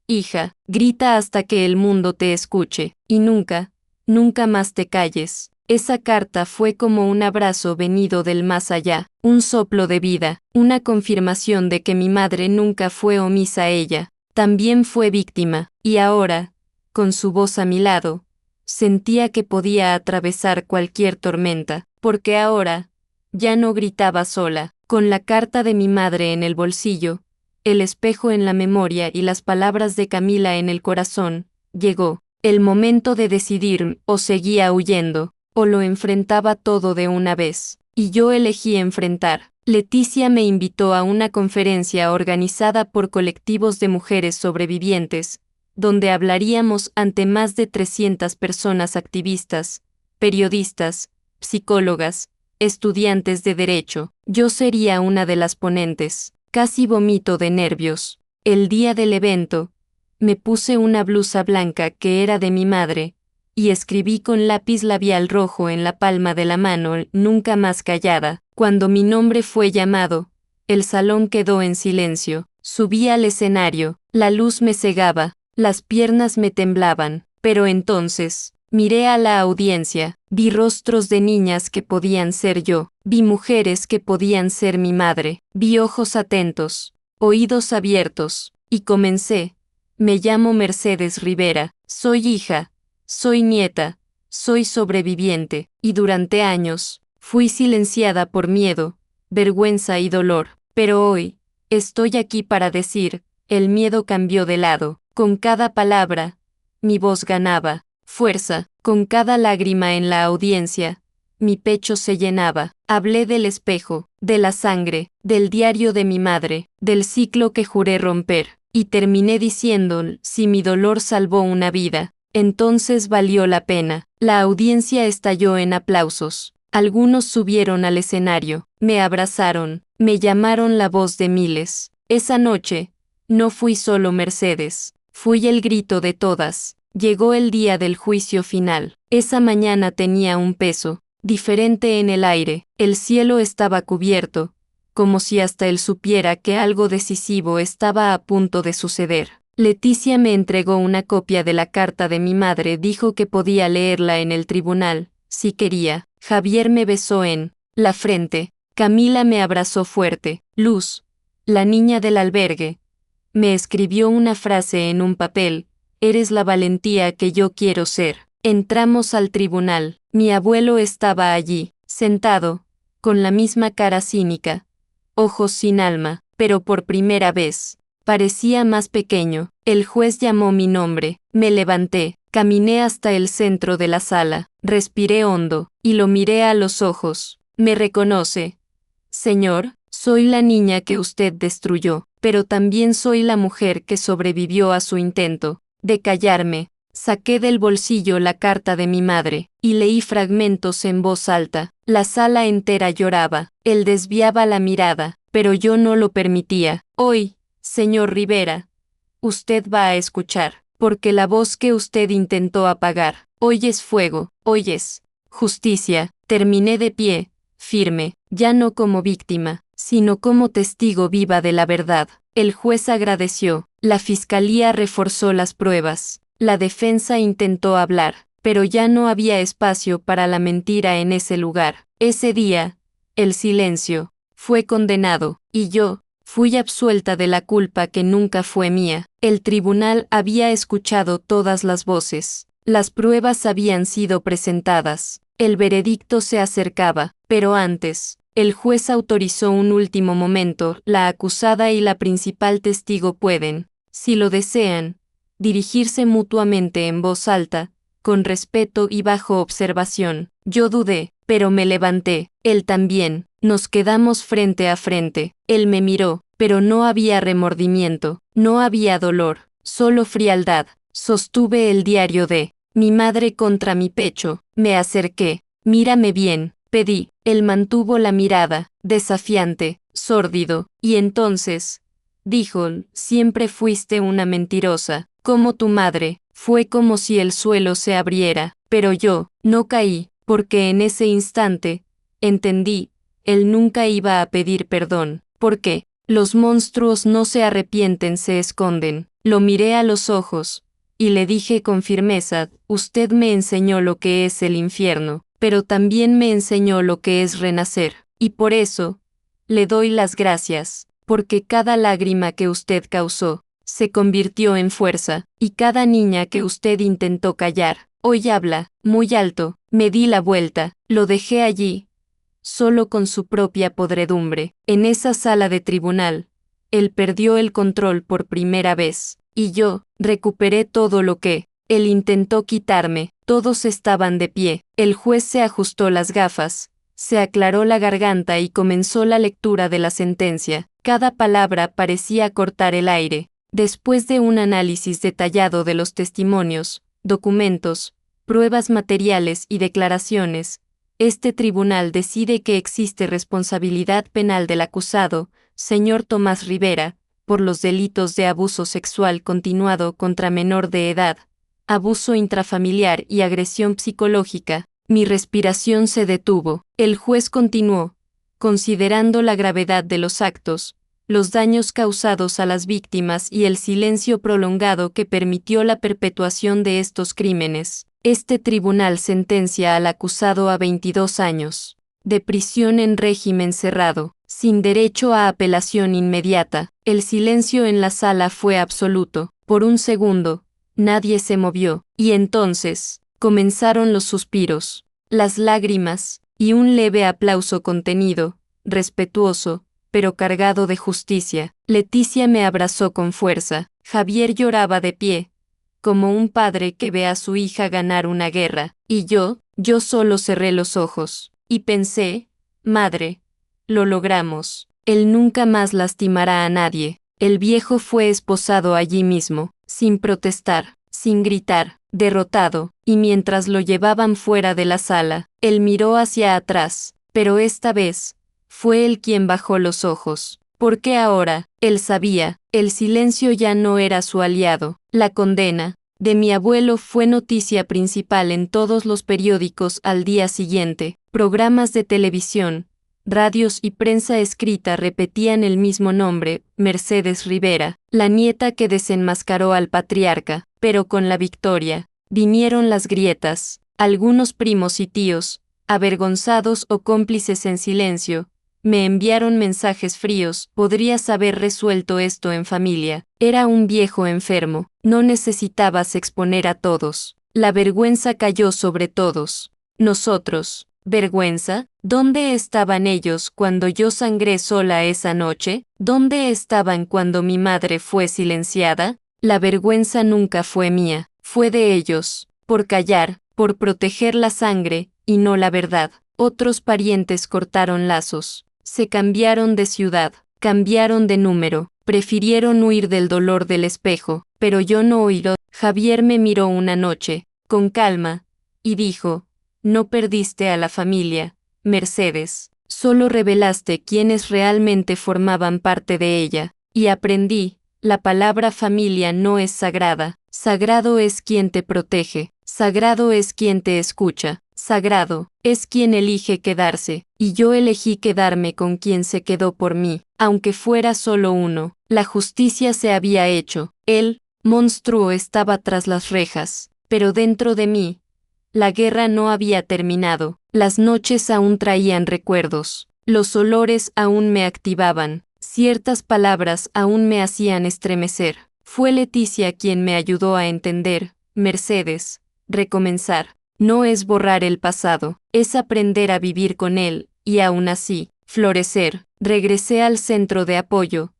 hija, grita hasta que el mundo te escuche, y nunca, nunca más te calles. Esa carta fue como un abrazo venido del más allá, un soplo de vida, una confirmación de que mi madre nunca fue omisa a ella, también fue víctima, y ahora, con su voz a mi lado, sentía que podía atravesar cualquier tormenta, porque ahora, ya no gritaba sola, con la carta de mi madre en el bolsillo, el espejo en la memoria y las palabras de Camila en el corazón. Llegó el momento de decidir, o seguía huyendo, o lo enfrentaba todo de una vez. Y yo elegí enfrentar. Leticia me invitó a una conferencia organizada por colectivos de mujeres sobrevivientes, donde hablaríamos ante más de 300 personas activistas, periodistas, psicólogas, estudiantes de derecho. Yo sería una de las ponentes. Casi vomito de nervios. El día del evento, me puse una blusa blanca que era de mi madre, y escribí con lápiz labial rojo en la palma de la mano, nunca más callada. Cuando mi nombre fue llamado, el salón quedó en silencio. Subí al escenario, la luz me cegaba, las piernas me temblaban, pero entonces, miré a la audiencia, vi rostros de niñas que podían ser yo, vi mujeres que podían ser mi madre, vi ojos atentos, oídos abiertos, y comencé. Me llamo Mercedes Rivera, soy hija, soy nieta, soy sobreviviente, y durante años, fui silenciada por miedo, vergüenza y dolor, pero hoy, estoy aquí para decir, el miedo cambió de lado, con cada palabra, mi voz ganaba fuerza, con cada lágrima en la audiencia, mi pecho se llenaba. Hablé del espejo, de la sangre, del diario de mi madre, del ciclo que juré romper, y terminé diciendo, si mi dolor salvó una vida, entonces valió la pena. La audiencia estalló en aplausos. Algunos subieron al escenario, me abrazaron, me llamaron la voz de miles. Esa noche, no fui solo Mercedes, fui el grito de todas. Llegó el día del juicio final. Esa mañana tenía un peso diferente en el aire. El cielo estaba cubierto, como si hasta él supiera que algo decisivo estaba a punto de suceder. Leticia me entregó una copia de la carta de mi madre, dijo que podía leerla en el tribunal, si quería. Javier me besó en la frente. Camila me abrazó fuerte. Luz, la niña del albergue, me escribió una frase en un papel: eres la valentía que yo quiero ser. Entramos al tribunal. Mi abuelo estaba allí, sentado, con la misma cara cínica, ojos sin alma, pero por primera vez parecía más pequeño. El juez llamó mi nombre, me levanté, caminé hasta el centro de la sala, respiré hondo, y lo miré a los ojos. ¿Me reconoce? Señor, soy la niña que usted destruyó, pero también soy la mujer que sobrevivió a su intento de callarme. Saqué del bolsillo la carta de mi madre, y leí fragmentos en voz alta. La sala entera lloraba, él desviaba la mirada, pero yo no lo permitía. Hoy, señor Rivera, usted va a escuchar, porque la voz que usted intentó apagar, hoy es fuego, hoy es justicia. Terminé de pie, firme, ya no como víctima, sino como testigo viva de la verdad. El juez agradeció, la fiscalía reforzó las pruebas, la defensa intentó hablar, pero ya no había espacio para la mentira en ese lugar. Ese día, el silencio fue condenado, y yo fui absuelta de la culpa que nunca fue mía. El tribunal había escuchado todas las voces, las pruebas habían sido presentadas, el veredicto se acercaba, pero antes, el juez autorizó un último momento. La acusada y la principal testigo pueden, si lo desean, dirigirse mutuamente en voz alta, con respeto y bajo observación. Yo dudé, pero me levanté, él también. Nos quedamos frente a frente. Él me miró, pero no había remordimiento, no había dolor, solo frialdad. Sostuve el diario de mi madre contra mi pecho, me acerqué. Mírame bien, pedí. Él mantuvo la mirada, desafiante, sórdido, y entonces dijo: siempre fuiste una mentirosa, como tu madre. Fue como si el suelo se abriera, pero yo no caí, porque en ese instante entendí, él nunca iba a pedir perdón, porque los monstruos no se arrepienten, se esconden. Lo miré a los ojos, y le dije con firmeza: usted me enseñó lo que es el infierno, pero también me enseñó lo que es renacer, y por eso le doy las gracias, porque cada lágrima que usted causó se convirtió en fuerza, y cada niña que usted intentó callar, hoy habla, muy alto. Me di la vuelta, lo dejé allí, solo con su propia podredumbre. En esa sala de tribunal, él perdió el control por primera vez, y yo recuperé todo lo que él intentó quitarme. Todos estaban de pie. El juez se ajustó las gafas, se aclaró la garganta y comenzó la lectura de la sentencia. Cada palabra parecía cortar el aire. Después de un análisis detallado de los testimonios, documentos, pruebas materiales y declaraciones, este tribunal decide que existe responsabilidad penal del acusado, señor Tomás Rivera, por los delitos de abuso sexual continuado contra menor de edad, abuso intrafamiliar y agresión psicológica. Mi respiración se detuvo. El juez continuó: considerando la gravedad de los actos, los daños causados a las víctimas y el silencio prolongado que permitió la perpetuación de estos crímenes, este tribunal sentencia al acusado a 22 años de prisión en régimen cerrado, sin derecho a apelación inmediata. El silencio en la sala fue absoluto. Por un segundo, nadie se movió, y entonces comenzaron los suspiros, las lágrimas, y un leve aplauso contenido, respetuoso, pero cargado de justicia. Leticia me abrazó con fuerza. Javier lloraba de pie, como un padre que ve a su hija ganar una guerra, y yo solo cerré los ojos, y pensé: madre, lo logramos. Él nunca más lastimará a nadie. El viejo fue esposado allí mismo, sin protestar, sin gritar, derrotado, y mientras lo llevaban fuera de la sala, él miró hacia atrás, pero esta vez fue él quien bajó los ojos, porque ahora, él sabía, el silencio ya no era su aliado. La condena de mi abuelo fue noticia principal en todos los periódicos al día siguiente. Programas de televisión, radios y prensa escrita repetían el mismo nombre, Mercedes Rivera, la nieta que desenmascaró al patriarca. Pero con la victoria, vinieron las grietas. Algunos primos y tíos, avergonzados o cómplices en silencio, me enviaron mensajes fríos. Podrías haber resuelto esto en familia. Era un viejo enfermo, no necesitabas exponer a todos. La vergüenza cayó sobre todos. Nosotros. ¿Vergüenza? ¿Dónde estaban ellos cuando yo sangré sola esa noche? ¿Dónde estaban cuando mi madre fue silenciada? La vergüenza nunca fue mía, fue de ellos, por callar, por proteger la sangre, y no la verdad. Otros parientes cortaron lazos, se cambiaron de ciudad, cambiaron de número, prefirieron huir del dolor del espejo, pero yo no oí. Javier me miró una noche, con calma, y dijo: no perdiste a la familia, Mercedes, solo revelaste quiénes realmente formaban parte de ella, y aprendí, la palabra familia no es sagrada, sagrado es quien te protege, sagrado es quien te escucha, sagrado es quien elige quedarse, y yo elegí quedarme con quien se quedó por mí, aunque fuera solo uno. La justicia se había hecho, el monstruo estaba tras las rejas, pero dentro de mí, la guerra no había terminado, las noches aún traían recuerdos, los olores aún me activaban, ciertas palabras aún me hacían estremecer. Fue Leticia quien me ayudó a entender, Mercedes, recomenzar, no es borrar el pasado, es aprender a vivir con él, y aún así, florecer. Regresé al centro de apoyo,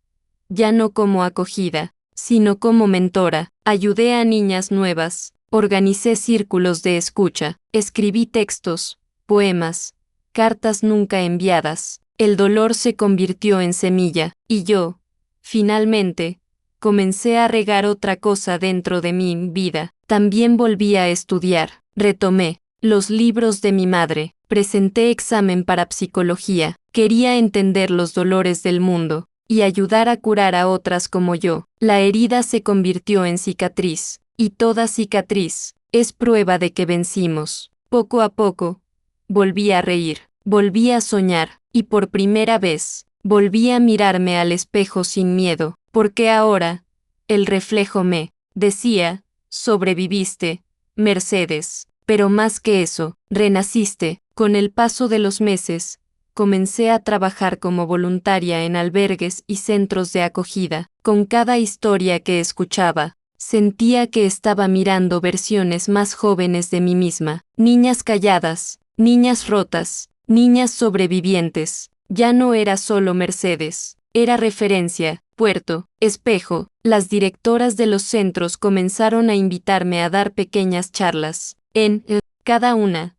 ya no como acogida, sino como mentora, ayudé a niñas nuevas. Organicé círculos de escucha, escribí textos, poemas, cartas nunca enviadas. El dolor se convirtió en semilla, y yo, finalmente, comencé a regar otra cosa dentro de mi vida. También volví a estudiar, retomé los libros de mi madre, presenté examen para psicología, quería entender los dolores del mundo, y ayudar a curar a otras como yo. La herida se convirtió en cicatriz. Y toda cicatriz es prueba de que vencimos. Poco a poco, volví a reír, volví a soñar, y por primera vez, volví a mirarme al espejo sin miedo, porque ahora, el reflejo me decía: sobreviviste, Mercedes, pero más que eso, renaciste. Con el paso de los meses, comencé a trabajar como voluntaria en albergues y centros de acogida. Con cada historia que escuchaba, sentía que estaba mirando versiones más jóvenes de mí misma, niñas calladas, niñas rotas, niñas sobrevivientes. Ya no era solo Mercedes, era referencia, puerto, espejo. Las directoras de los centros comenzaron a invitarme a dar pequeñas charlas. En cada una,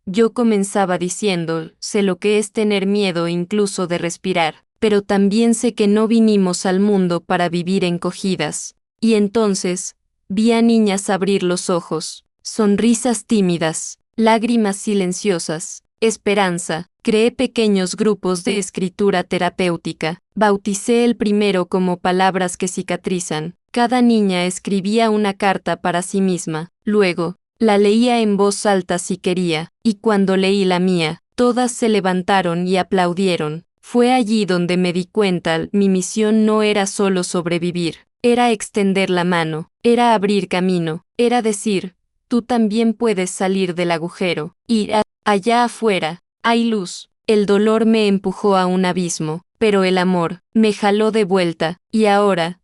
yo comenzaba diciendo: sé lo que es tener miedo incluso de respirar, pero también sé que no vinimos al mundo para vivir encogidas. Y entonces, vi a niñas abrir los ojos, sonrisas tímidas, lágrimas silenciosas, esperanza. Creé pequeños grupos de escritura terapéutica, bauticé el primero como palabras que cicatrizan. Cada niña escribía una carta para sí misma, luego, la leía en voz alta si quería, y cuando leí la mía, todas se levantaron y aplaudieron. Fue allí donde me di cuenta, mi misión no era solo sobrevivir. Era extender la mano, era abrir camino, era decir: tú también puedes salir del agujero, y allá afuera, hay luz. El dolor me empujó a un abismo, pero el amor me jaló de vuelta, y ahora,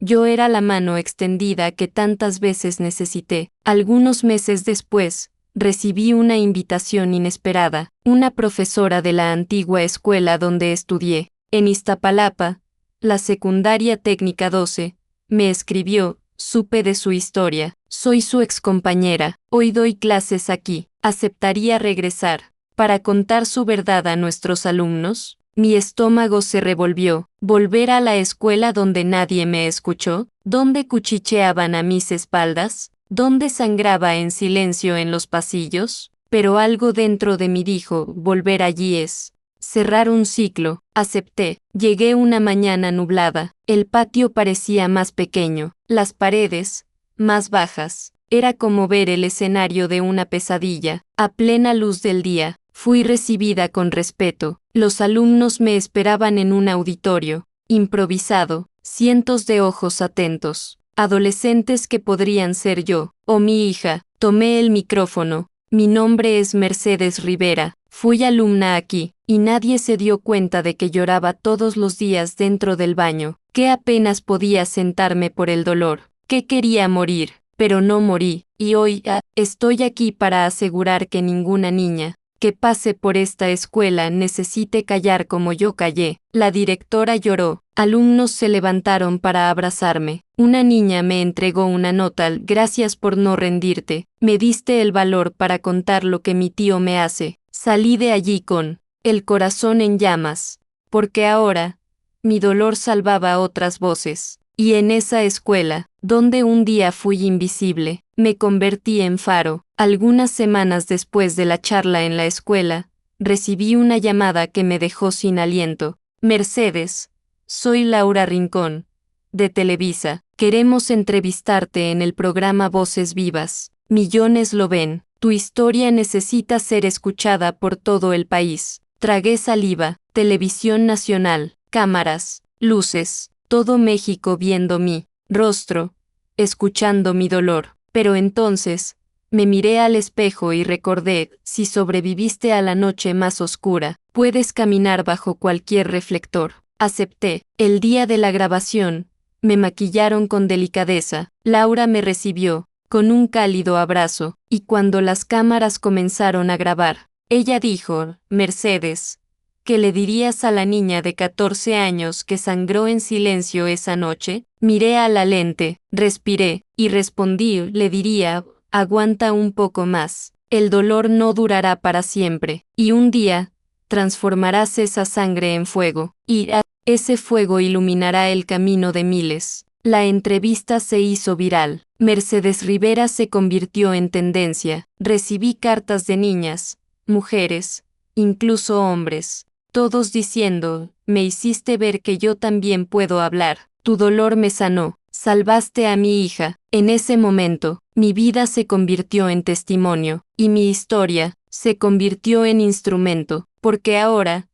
yo era la mano extendida que tantas veces necesité. Algunos meses después, recibí una invitación inesperada. Una profesora de la antigua escuela donde estudié, en Iztapalapa, la secundaria técnica 12, me escribió: supe de su historia, soy su excompañera, hoy doy clases aquí, ¿aceptaría regresar para contar su verdad a nuestros alumnos? Mi estómago se revolvió. ¿Volver a la escuela donde nadie me escuchó? ¿Donde cuchicheaban a mis espaldas? ¿Donde sangraba en silencio en los pasillos? Pero algo dentro de mí dijo: volver allí es cerrar un ciclo. Acepté. Llegué una mañana nublada. El patio parecía más pequeño. Las paredes, más bajas. Era como ver el escenario de una pesadilla. A plena luz del día, fui recibida con respeto. Los alumnos me esperaban en un auditorio improvisado, cientos de ojos atentos. Adolescentes que podrían ser yo, o mi hija. Tomé el micrófono. Mi nombre es Mercedes Rivera. Fui alumna aquí, y nadie se dio cuenta de que lloraba todos los días dentro del baño, que apenas podía sentarme por el dolor, que quería morir, pero no morí, y hoy estoy aquí para asegurar que ninguna niña que pase por esta escuela necesite callar como yo callé. La directora lloró, alumnos se levantaron para abrazarme, una niña me entregó una nota, gracias por no rendirte, me diste el valor para contar lo que mi tío me hace. Salí de allí con el corazón en llamas, porque ahora mi dolor salvaba a otras voces, y en esa escuela, donde un día fui invisible, me convertí en faro. Algunas semanas después de la charla en la escuela, recibí una llamada que me dejó sin aliento. Mercedes, soy Laura Rincón, de Televisa. Queremos entrevistarte en el programa Voces Vivas. Millones lo ven. Tu historia necesita ser escuchada por todo el país. Tragué saliva. Televisión nacional, cámaras, luces, todo México viendo mi rostro, escuchando mi dolor. Pero entonces, me miré al espejo y recordé, si sobreviviste a la noche más oscura, puedes caminar bajo cualquier reflector. Acepté. El día de la grabación, me maquillaron con delicadeza. Laura me recibió con un cálido abrazo, y cuando las cámaras comenzaron a grabar, ella dijo, Mercedes, ¿qué le dirías a la niña de 14 años que sangró en silencio esa noche? Miré a la lente, respiré, y respondí, le diría, aguanta un poco más, el dolor no durará para siempre, y un día, transformarás esa sangre en fuego, y ese fuego iluminará el camino de miles. La entrevista se hizo viral. Mercedes Rivera se convirtió en tendencia. Recibí cartas de niñas, mujeres, incluso hombres, todos diciendo, me hiciste ver que yo también puedo hablar. Tu dolor me sanó, salvaste a mi hija. En ese momento, mi vida se convirtió en testimonio, y mi historia se convirtió en instrumento, porque ahora,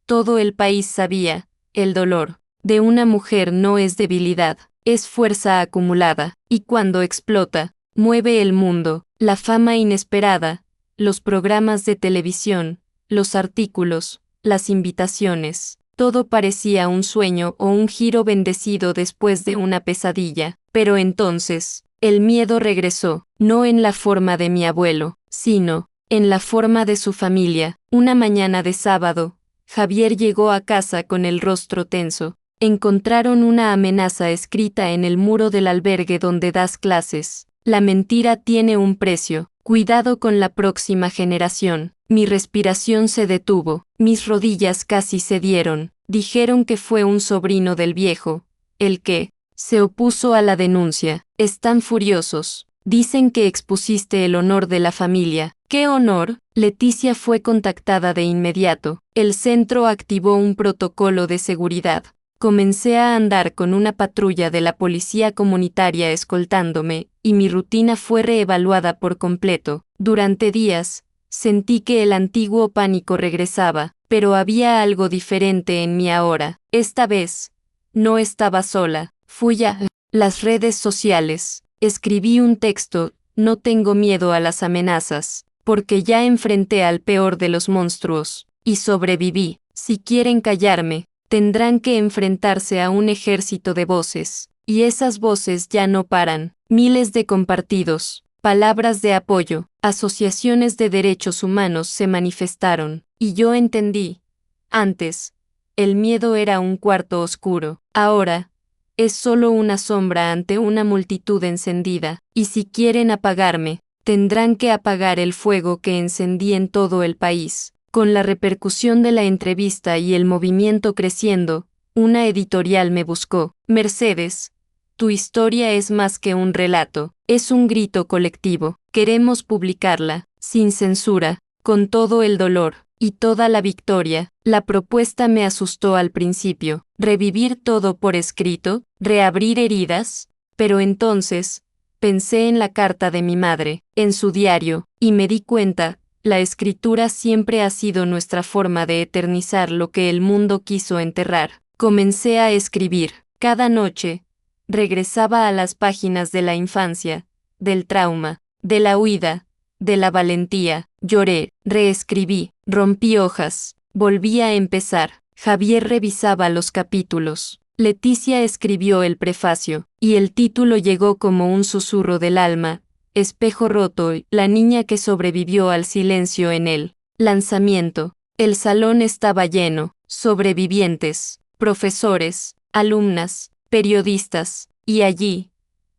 todo el país sabía, el dolor de una mujer no es debilidad, es fuerza acumulada, y cuando explota, mueve el mundo. La fama inesperada, los programas de televisión, los artículos, las invitaciones, todo parecía un sueño o un giro bendecido después de una pesadilla. Pero entonces, el miedo regresó, no en la forma de mi abuelo, sino en la forma de su familia. Una mañana de sábado, Javier llegó a casa con el rostro tenso. Encontraron una amenaza escrita en el muro del albergue donde das clases. La mentira tiene un precio. Cuidado con la próxima generación. Mi respiración se detuvo. Mis rodillas casi cedieron. Dijeron que fue un sobrino del viejo, el que se opuso a la denuncia. Están furiosos. Dicen que expusiste el honor de la familia. ¿Qué honor? Leticia fue contactada de inmediato. El centro activó un protocolo de seguridad. Comencé a andar con una patrulla de la policía comunitaria escoltándome, y mi rutina fue reevaluada por completo. Durante días, sentí que el antiguo pánico regresaba, pero había algo diferente en mí ahora. Esta vez, no estaba sola. Fui a las redes sociales. Escribí un texto, no tengo miedo a las amenazas, porque ya enfrenté al peor de los monstruos, y sobreviví. Si quieren callarme, tendrán que enfrentarse a un ejército de voces, y esas voces ya no paran. Miles de compartidos, palabras de apoyo, asociaciones de derechos humanos se manifestaron, y yo entendí. Antes, el miedo era un cuarto oscuro, ahora, es solo una sombra ante una multitud encendida, y si quieren apagarme, tendrán que apagar el fuego que encendí en todo el país. Con la repercusión de la entrevista y el movimiento creciendo, una editorial me buscó. Mercedes, tu historia es más que un relato, es un grito colectivo. Queremos publicarla, sin censura, con todo el dolor y toda la victoria. La propuesta me asustó al principio. Revivir todo por escrito, reabrir heridas, pero entonces, Pensé en la carta de mi madre, en su diario, y me di cuenta, la escritura siempre ha sido nuestra forma de eternizar lo que el mundo quiso enterrar. Comencé a escribir. Cada noche, regresaba a las páginas de la infancia, del trauma, de la huida, de la valentía. Lloré, reescribí, rompí hojas, volví a empezar. Javier revisaba los capítulos. Leticia escribió el prefacio, y el título llegó como un susurro del alma: Espejo roto, la niña que sobrevivió al silencio en el lanzamiento. El salón estaba lleno, sobrevivientes, profesores, alumnas, periodistas, y allí,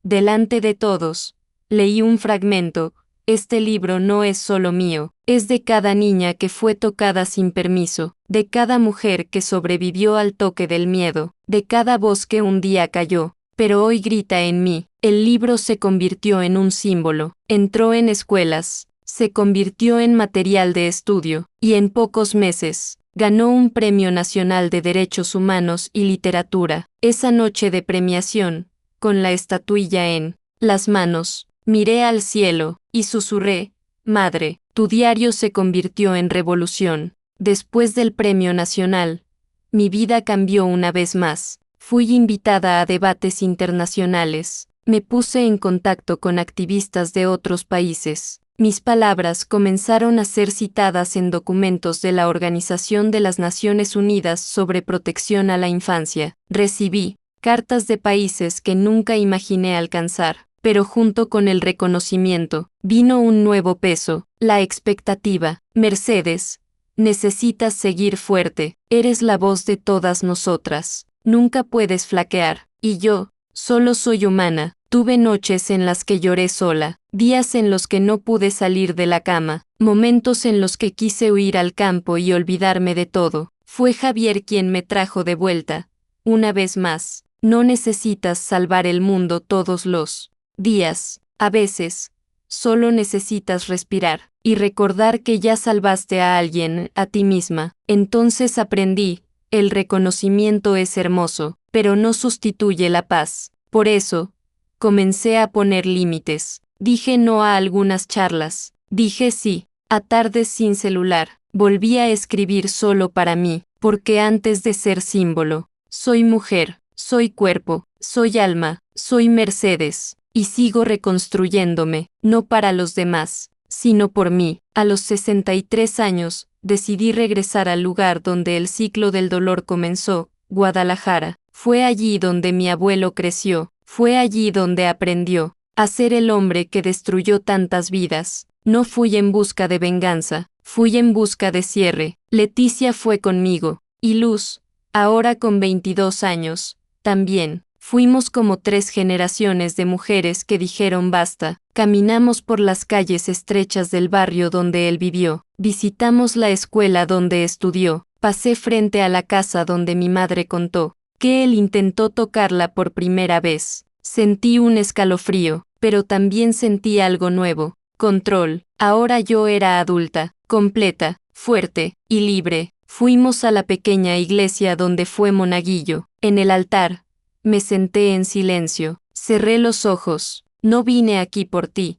delante de todos, leí un fragmento: este libro no es solo mío, es de cada niña que fue tocada sin permiso, de cada mujer que sobrevivió al toque del miedo, de cada voz que un día cayó, pero hoy grita en mí. El libro se convirtió en un símbolo, entró en escuelas, se convirtió en material de estudio, y en pocos meses, ganó un Premio Nacional de Derechos Humanos y Literatura. Esa noche de premiación, con la estatuilla en las manos, miré al cielo, y susurré: Madre, tu diario se convirtió en revolución. Después del Premio Nacional, mi vida cambió una vez más. Fui invitada a debates internacionales. Me puse en contacto con activistas de otros países. Mis palabras comenzaron a ser citadas en documentos de la Organización de las Naciones Unidas sobre protección a la infancia. Recibí cartas de países que nunca imaginé alcanzar, pero junto con el reconocimiento, vino un nuevo peso, la expectativa. Mercedes, necesitas seguir fuerte, eres la voz de todas nosotras, nunca puedes flaquear. Y yo, solo soy humana. Tuve noches en las que lloré sola, días en los que no pude salir de la cama, momentos en los que quise huir al campo y olvidarme de todo. Fue Javier quien me trajo de vuelta. Una vez más, no necesitas salvar el mundo todos los días. A veces, solo necesitas respirar y recordar que ya salvaste a alguien, a ti misma. Entonces aprendí, el reconocimiento es hermoso, pero no sustituye la paz. Por eso, comencé a poner límites. Dije no a algunas charlas. Dije sí a tardes sin celular. Volví a escribir solo para mí, porque antes de ser símbolo, soy mujer, soy cuerpo, soy alma, soy Mercedes, y sigo reconstruyéndome, no para los demás, sino por mí. A los 63 años, decidí regresar al lugar donde el ciclo del dolor comenzó, Guadalajara. Fue allí donde mi abuelo creció. Fue allí donde aprendió a ser el hombre que destruyó tantas vidas. No fui en busca de venganza, fui en busca de cierre. Leticia fue conmigo, y Luz, ahora con 22 años, también. Fuimos como 3 generaciones de mujeres que dijeron basta. Caminamos por las calles estrechas del barrio donde él vivió. Visitamos la escuela donde estudió. Pasé frente a la casa donde mi madre contó que él intentó tocarla por primera vez. Sentí un escalofrío, pero también sentí algo nuevo: control. Ahora yo era adulta, completa, fuerte y libre. Fuimos a la pequeña iglesia donde fue monaguillo. En el altar, me senté en silencio, cerré los ojos. No vine aquí por ti,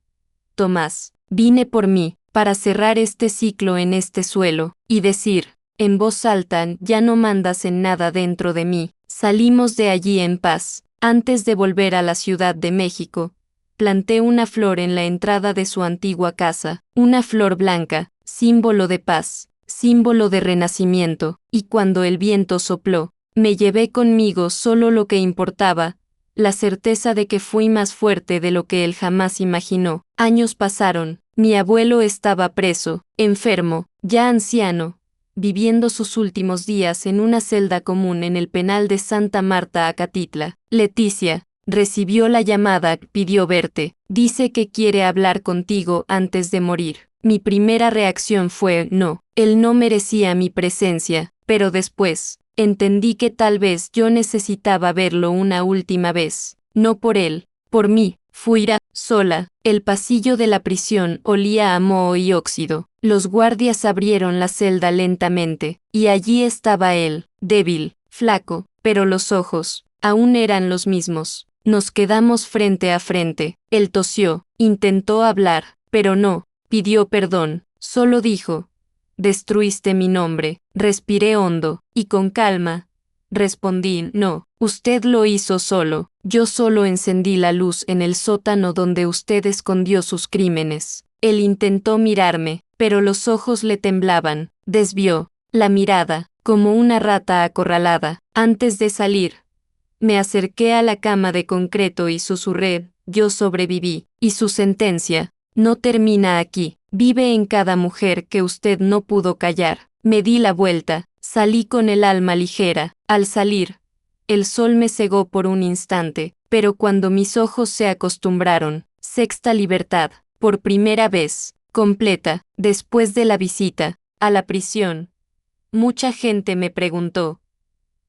Tomás, vine por mí, para cerrar este ciclo en este suelo, y decir, en voz alta: ya no mandas en nada dentro de mí. Salimos de allí en paz. Antes de volver a la Ciudad de México, planté una flor en la entrada de su antigua casa, una flor blanca, símbolo de paz, símbolo de renacimiento, y cuando el viento sopló, me llevé conmigo solo lo que importaba, la certeza de que fui más fuerte de lo que él jamás imaginó. Años pasaron, mi abuelo estaba preso, enfermo, ya anciano, viviendo sus últimos días en una celda común en el penal de Santa Marta, Acatitla. Leticia recibió la llamada, pidió verte, dice que quiere hablar contigo antes de morir. Mi primera reacción fue no, él no merecía mi presencia, pero después, entendí que tal vez yo necesitaba verlo una última vez, no por él, por mí. Fui sola. El pasillo de la prisión olía a moho y óxido. Los guardias abrieron la celda lentamente, y allí estaba él, débil, flaco, pero los ojos aún eran los mismos. Nos quedamos frente a frente. Él tosió, intentó hablar, pero no, pidió perdón, solo dijo: destruiste mi nombre. Respiré hondo, y con calma respondí: no, usted lo hizo solo, yo solo encendí la luz en el sótano donde usted escondió sus crímenes. Él intentó mirarme, pero los ojos le temblaban, desvió la mirada, como una rata acorralada. Antes de salir, me acerqué a la cama de concreto y susurré: yo sobreviví, y su sentencia no termina aquí, vive en cada mujer que usted no pudo callar. Me di la vuelta, salí con el alma ligera. Al salir, el sol me cegó por un instante, pero cuando mis ojos se acostumbraron, sexta libertad, por primera vez, completa, después de la visita a la prisión. Mucha gente me preguntó: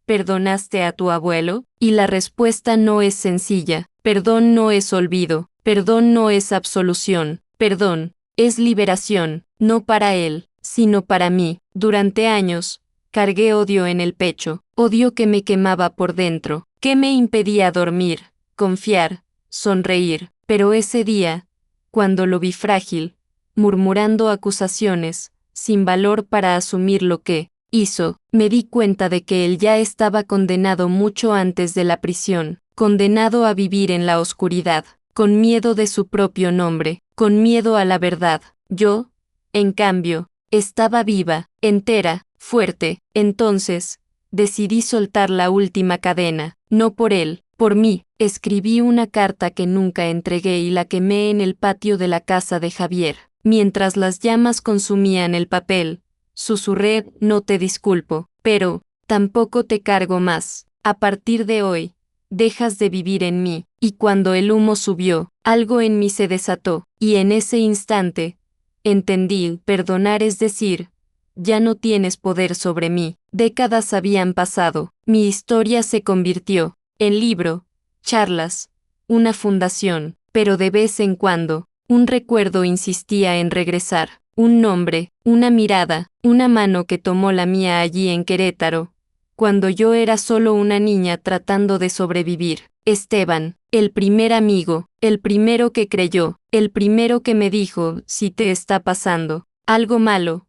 ¿perdonaste a tu abuelo? Y la respuesta no es sencilla. Perdón no es olvido, perdón no es absolución, perdón es liberación, no para él, sino para mí. Durante años, cargué odio en el pecho, odio que me quemaba por dentro, que me impedía dormir, confiar, sonreír. Pero ese día, cuando lo vi frágil, murmurando acusaciones, sin valor para asumir lo que hizo, me di cuenta de que él ya estaba condenado mucho antes de la prisión, condenado a vivir en la oscuridad, con miedo de su propio nombre, con miedo a la verdad. Yo, en cambio, estaba viva, entera, fuerte. Entonces, decidí soltar la última cadena, no por él, por mí. Escribí una carta que nunca entregué y la quemé en el patio de la casa de Javier. Mientras las llamas consumían el papel, susurré: no te disculpo, pero tampoco te cargo más. A partir de hoy, dejas de vivir en mí. Y cuando el humo subió, algo en mí se desató, y en ese instante, entendí: perdonar es decir, ya no tienes poder sobre mí. Décadas habían pasado, mi historia se convirtió en libro, charlas, una fundación, pero de vez en cuando, un recuerdo insistía en regresar. Un nombre, una mirada, una mano que tomó la mía allí en Querétaro, cuando yo era solo una niña tratando de sobrevivir. Esteban, el primer amigo, el primero que creyó, el primero que me dijo: si te está pasando algo malo,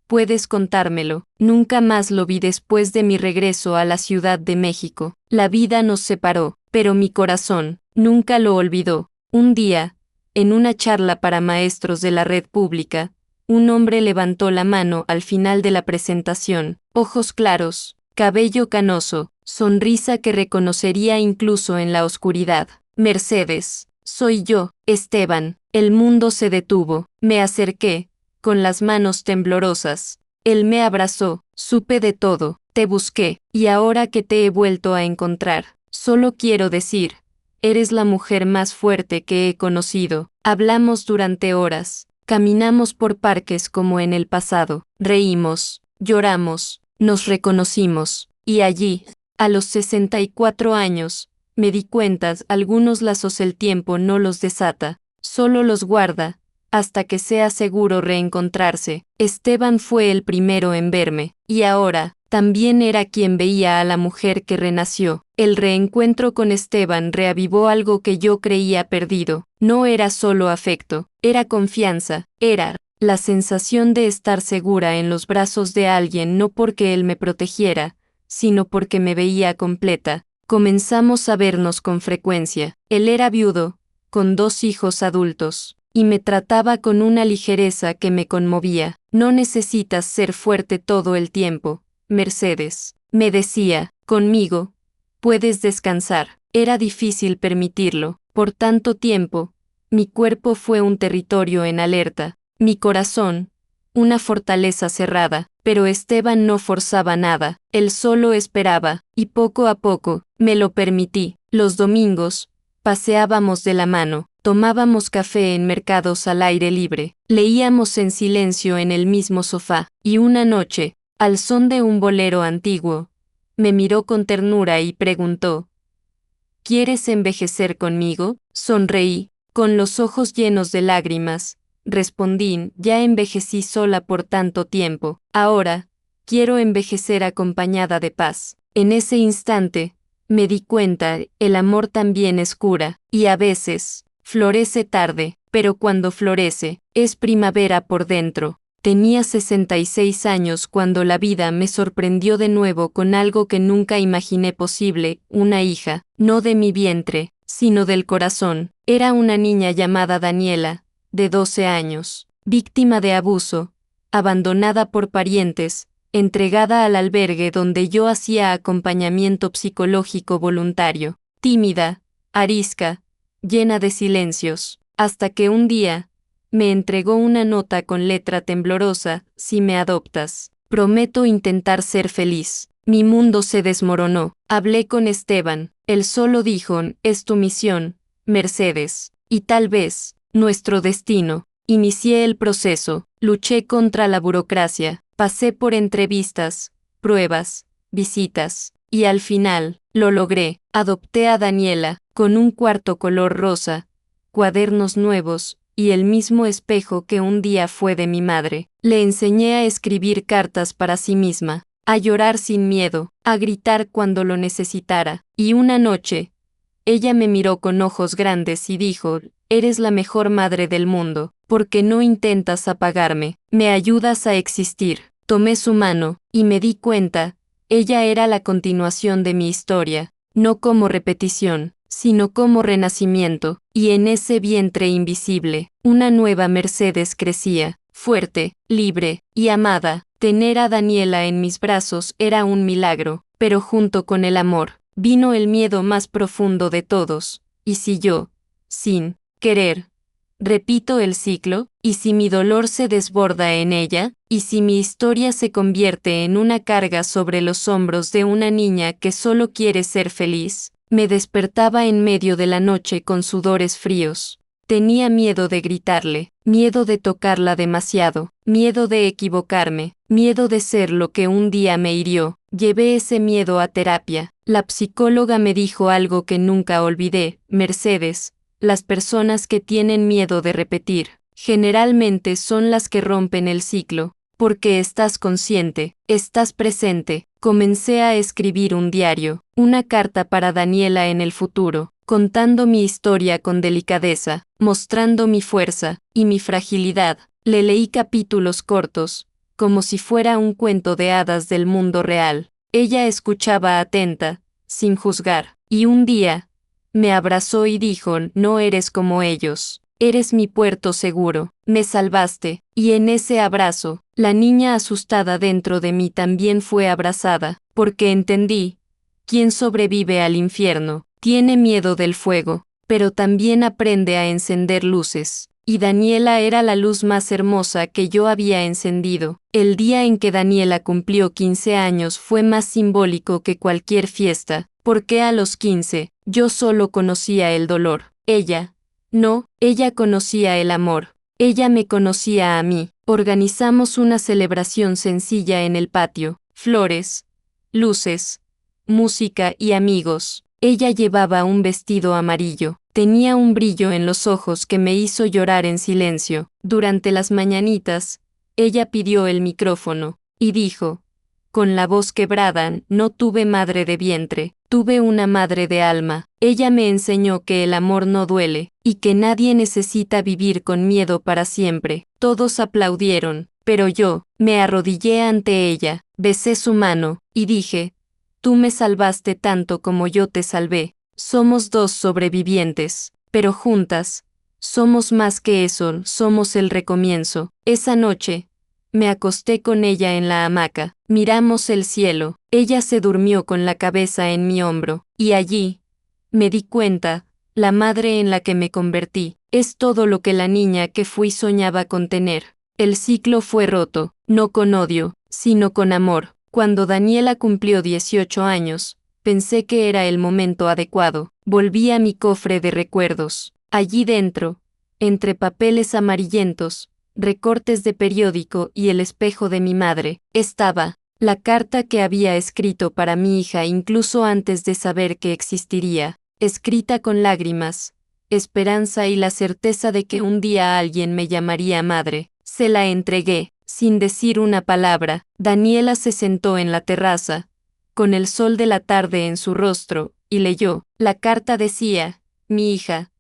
puedes contármelo. Nunca más lo vi después de mi regreso a la Ciudad de México. La vida nos separó, pero mi corazón nunca lo olvidó. Un día, en una charla para maestros de la red pública, un hombre levantó la mano al final de la presentación, ojos claros, cabello canoso, sonrisa que reconocería incluso en la oscuridad. Mercedes, soy yo, Esteban. El mundo se detuvo. Me acerqué, con las manos temblorosas. Él me abrazó. Supe de todo, te busqué, y ahora que te he vuelto a encontrar, solo quiero decir: eres la mujer más fuerte que he conocido. Hablamos durante horas. Caminamos por parques como en el pasado, reímos, lloramos, nos reconocimos, y allí, a los 64 años, me di cuenta: algunos lazos el tiempo no los desata, solo los guarda, hasta que sea seguro reencontrarse. Esteban fue el primero en verme, y ahora, también era quien veía a la mujer que renació. El reencuentro con Esteban reavivó algo que yo creía perdido. No era solo afecto, era confianza, era la sensación de estar segura en los brazos de alguien, no porque él me protegiera, sino porque me veía completa. Comenzamos a vernos con frecuencia. Él era viudo, con 2 hijos adultos, y me trataba con una ligereza que me conmovía. No necesitas ser fuerte todo el tiempo, Mercedes, me decía. Conmigo puedes descansar. Era difícil permitirlo. Por tanto tiempo, mi cuerpo fue un territorio en alerta, mi corazón, una fortaleza cerrada, pero Esteban no forzaba nada, él solo esperaba, y poco a poco, me lo permití. Los domingos, paseábamos de la mano, tomábamos café en mercados al aire libre, leíamos en silencio en el mismo sofá, y una noche, al son de un bolero antiguo, me miró con ternura y preguntó: ¿quieres envejecer conmigo? Sonreí, con los ojos llenos de lágrimas. Respondí: ya envejecí sola por tanto tiempo, ahora, quiero envejecer acompañada de paz. En ese instante, me di cuenta, el amor también es cura, y a veces, florece tarde, pero cuando florece, es primavera por dentro. Tenía 66 años cuando la vida me sorprendió de nuevo con algo que nunca imaginé posible, una hija, no de mi vientre, sino del corazón. Era una niña llamada Daniela, de 12 años, víctima de abuso, abandonada por parientes, entregada al albergue donde yo hacía acompañamiento psicológico voluntario, tímida, arisca, llena de silencios, hasta que un día, me entregó una nota con letra temblorosa: si me adoptas, prometo intentar ser feliz. Mi mundo se desmoronó. Hablé con Esteban, él solo dijo: es tu misión, Mercedes, y tal vez, nuestro destino. Inicié el proceso, luché contra la burocracia, pasé por entrevistas, pruebas, visitas, y al final, lo logré. Adopté a Daniela, con un cuarto color rosa, cuadernos nuevos, y el mismo espejo que un día fue de mi madre. Le enseñé a escribir cartas para sí misma, a llorar sin miedo, a gritar cuando lo necesitara, y una noche, ella me miró con ojos grandes y dijo: eres la mejor madre del mundo, porque no intentas apagarme, me ayudas a existir. Tomé su mano, y me di cuenta, ella era la continuación de mi historia, no como repetición, sino como renacimiento, y en ese vientre invisible, una nueva Mercedes crecía, fuerte, libre y amada. Tener a Daniela en mis brazos era un milagro, pero junto con el amor, vino el miedo más profundo de todos. ¿Y si yo, sin querer, repito el ciclo? ¿Y si mi dolor se desborda en ella? ¿Y si mi historia se convierte en una carga sobre los hombros de una niña que solo quiere ser feliz? Me despertaba en medio de la noche con sudores fríos. Tenía miedo de gritarle, miedo de tocarla demasiado, miedo de equivocarme, miedo de ser lo que un día me hirió. Llevé ese miedo a terapia. La psicóloga me dijo algo que nunca olvidé: Mercedes, las personas que tienen miedo de repetir, generalmente son las que rompen el ciclo, porque estás consciente, estás presente. Comencé a escribir un diario, una carta para Daniela en el futuro, contando mi historia con delicadeza, mostrando mi fuerza y mi fragilidad. Le leí capítulos cortos, como si fuera un cuento de hadas del mundo real. Ella escuchaba atenta, sin juzgar, y un día, me abrazó y dijo: no eres como ellos, eres mi puerto seguro, me salvaste. Y en ese abrazo, la niña asustada dentro de mí también fue abrazada, porque entendí: quien sobrevive al infierno, tiene miedo del fuego, pero también aprende a encender luces. Y Daniela era la luz más hermosa que yo había encendido. El día en que Daniela cumplió 15 años fue más simbólico que cualquier fiesta, porque a los 15, yo solo conocía el dolor. Ella, no, ella conocía el amor. Ella me conocía a mí. Organizamos una celebración sencilla en el patio: flores, luces, música y amigos. Ella llevaba un vestido amarillo. Tenía un brillo en los ojos que me hizo llorar en silencio. Durante las mañanitas, ella pidió el micrófono, y dijo, con la voz quebrada: no tuve madre de vientre, tuve una madre de alma. Ella me enseñó que el amor no duele, y que nadie necesita vivir con miedo para siempre. Todos aplaudieron, pero yo, me arrodillé ante ella, besé su mano, y dije: tú me salvaste tanto como yo te salvé. Somos dos sobrevivientes, pero juntas, somos más que eso, somos el recomienzo. Esa noche, me acosté con ella en la hamaca, miramos el cielo, ella se durmió con la cabeza en mi hombro, y allí, me di cuenta, la madre en la que me convertí, es todo lo que la niña que fui soñaba con tener. El ciclo fue roto, no con odio, sino con amor. Cuando Daniela cumplió 18 años, pensé que era el momento adecuado. Volví a mi cofre de recuerdos. Allí dentro, entre papeles amarillentos, recortes de periódico y el espejo de mi madre, estaba la carta que había escrito para mi hija incluso antes de saber que existiría, escrita con lágrimas, esperanza y la certeza de que un día alguien me llamaría madre. Se la entregué, sin decir una palabra. Daniela se sentó en la terraza, con el sol de la tarde en su rostro, y leyó. La carta decía: mi hija,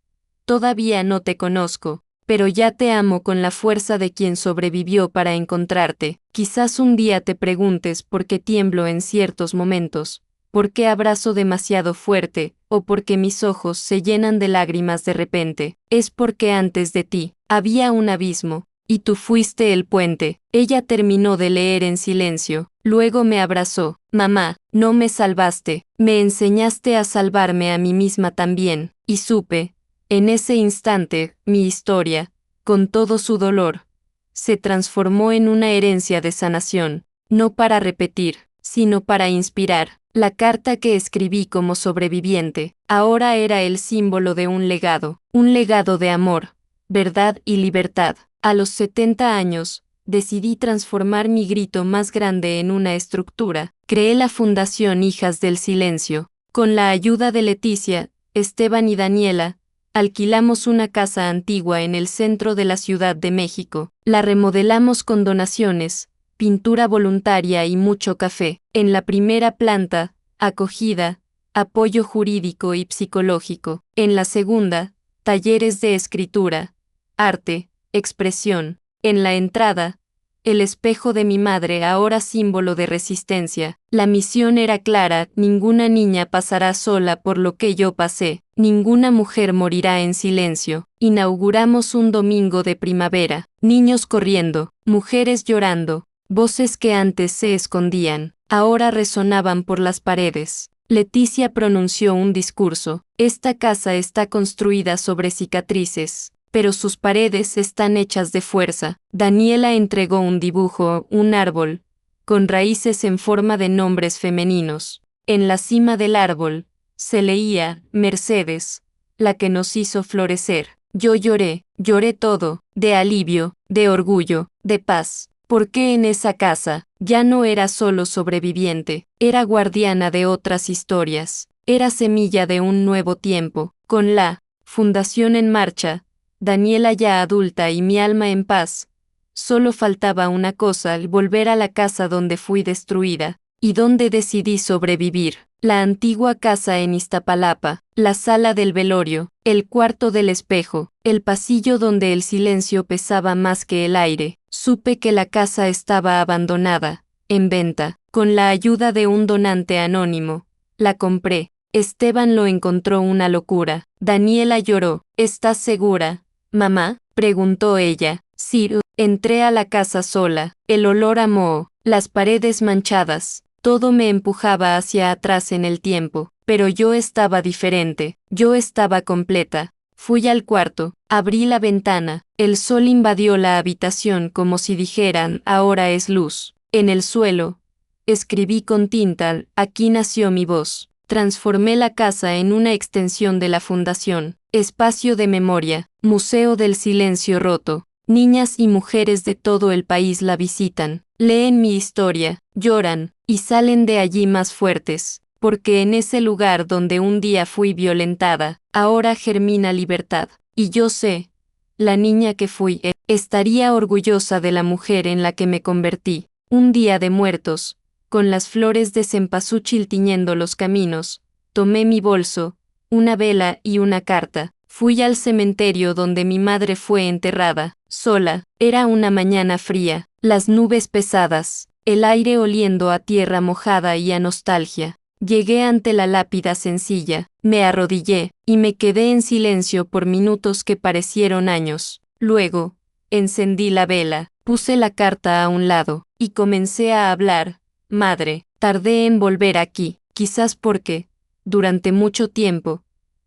todavía no te conozco, pero ya te amo con la fuerza de quien sobrevivió para encontrarte. Quizás un día te preguntes por qué tiemblo en ciertos momentos, por qué abrazo demasiado fuerte, o por qué mis ojos se llenan de lágrimas de repente. Es porque antes de ti había un abismo, y tú fuiste el puente. Ella terminó de leer en silencio, luego me abrazó. Mamá, no me salvaste, me enseñaste a salvarme a mí misma también, y supe, en ese instante, mi historia, con todo su dolor, se transformó en una herencia de sanación, no para repetir, sino para inspirar. La carta que escribí como sobreviviente, ahora era el símbolo de un legado de amor, verdad y libertad. A los 70 años, decidí transformar mi grito más grande en una estructura. Creé la Fundación Hijas del Silencio. Con la ayuda de Leticia, Esteban y Daniela, alquilamos una casa antigua en el centro de la Ciudad de México. La remodelamos con donaciones, pintura voluntaria y mucho café. En la primera planta, acogida, apoyo jurídico y psicológico. En la segunda, talleres de escritura, arte, expresión. En la entrada, el espejo de mi madre, ahora símbolo de resistencia. La misión era clara: ninguna niña pasará sola por lo que yo pasé, ninguna mujer morirá en silencio. Inauguramos un domingo de primavera, niños corriendo, mujeres llorando, voces que antes se escondían, ahora resonaban por las paredes. Leticia pronunció un discurso: esta casa está construida sobre cicatrices, pero sus paredes están hechas de fuerza. Daniela entregó un dibujo, un árbol, con raíces en forma de nombres femeninos. En la cima del árbol, se leía: Mercedes, la que nos hizo florecer. Yo lloré todo, de alivio, de orgullo, de paz, porque en esa casa, ya no era solo sobreviviente, era guardiana de otras historias, era semilla de un nuevo tiempo. Con la Fundación en marcha, Daniela ya adulta y mi alma en paz, solo faltaba una cosa: el volver a la casa donde fui destruida, y donde decidí sobrevivir. La antigua casa en Iztapalapa, la sala del velorio, el cuarto del espejo, el pasillo donde el silencio pesaba más que el aire. Supe que la casa estaba abandonada, en venta. Con la ayuda de un donante anónimo, la compré. Esteban lo encontró una locura. Daniela lloró. ¿Estás segura, mamá?, preguntó ella. Sí. Entré a la casa sola, el olor a moho, las paredes manchadas, todo me empujaba hacia atrás en el tiempo, pero yo estaba diferente, yo estaba completa. Fui al cuarto, abrí la ventana, el sol invadió la habitación como si dijeran: ahora es luz. En el suelo, escribí con tinta: aquí nació mi voz. Transformé la casa en una extensión de la fundación, espacio de memoria, museo del silencio roto. Niñas y mujeres de todo el país la visitan, leen mi historia, lloran, y salen de allí más fuertes, porque en ese lugar donde un día fui violentada, ahora germina libertad. Y yo sé, la niña que fui, estaría orgullosa de la mujer en la que me convertí. Un día de muertos, con las flores de cempasúchil tiñendo los caminos, tomé mi bolso, una vela y una carta. Fui al cementerio donde mi madre fue enterrada, sola. Era una mañana fría, las nubes pesadas, el aire oliendo a tierra mojada y a nostalgia. Llegué ante la lápida sencilla, me arrodillé, y me quedé en silencio por minutos que parecieron años. Luego, encendí la vela, puse la carta a un lado, y comencé a hablar. Madre, tardé en volver aquí, quizás porque, durante mucho tiempo,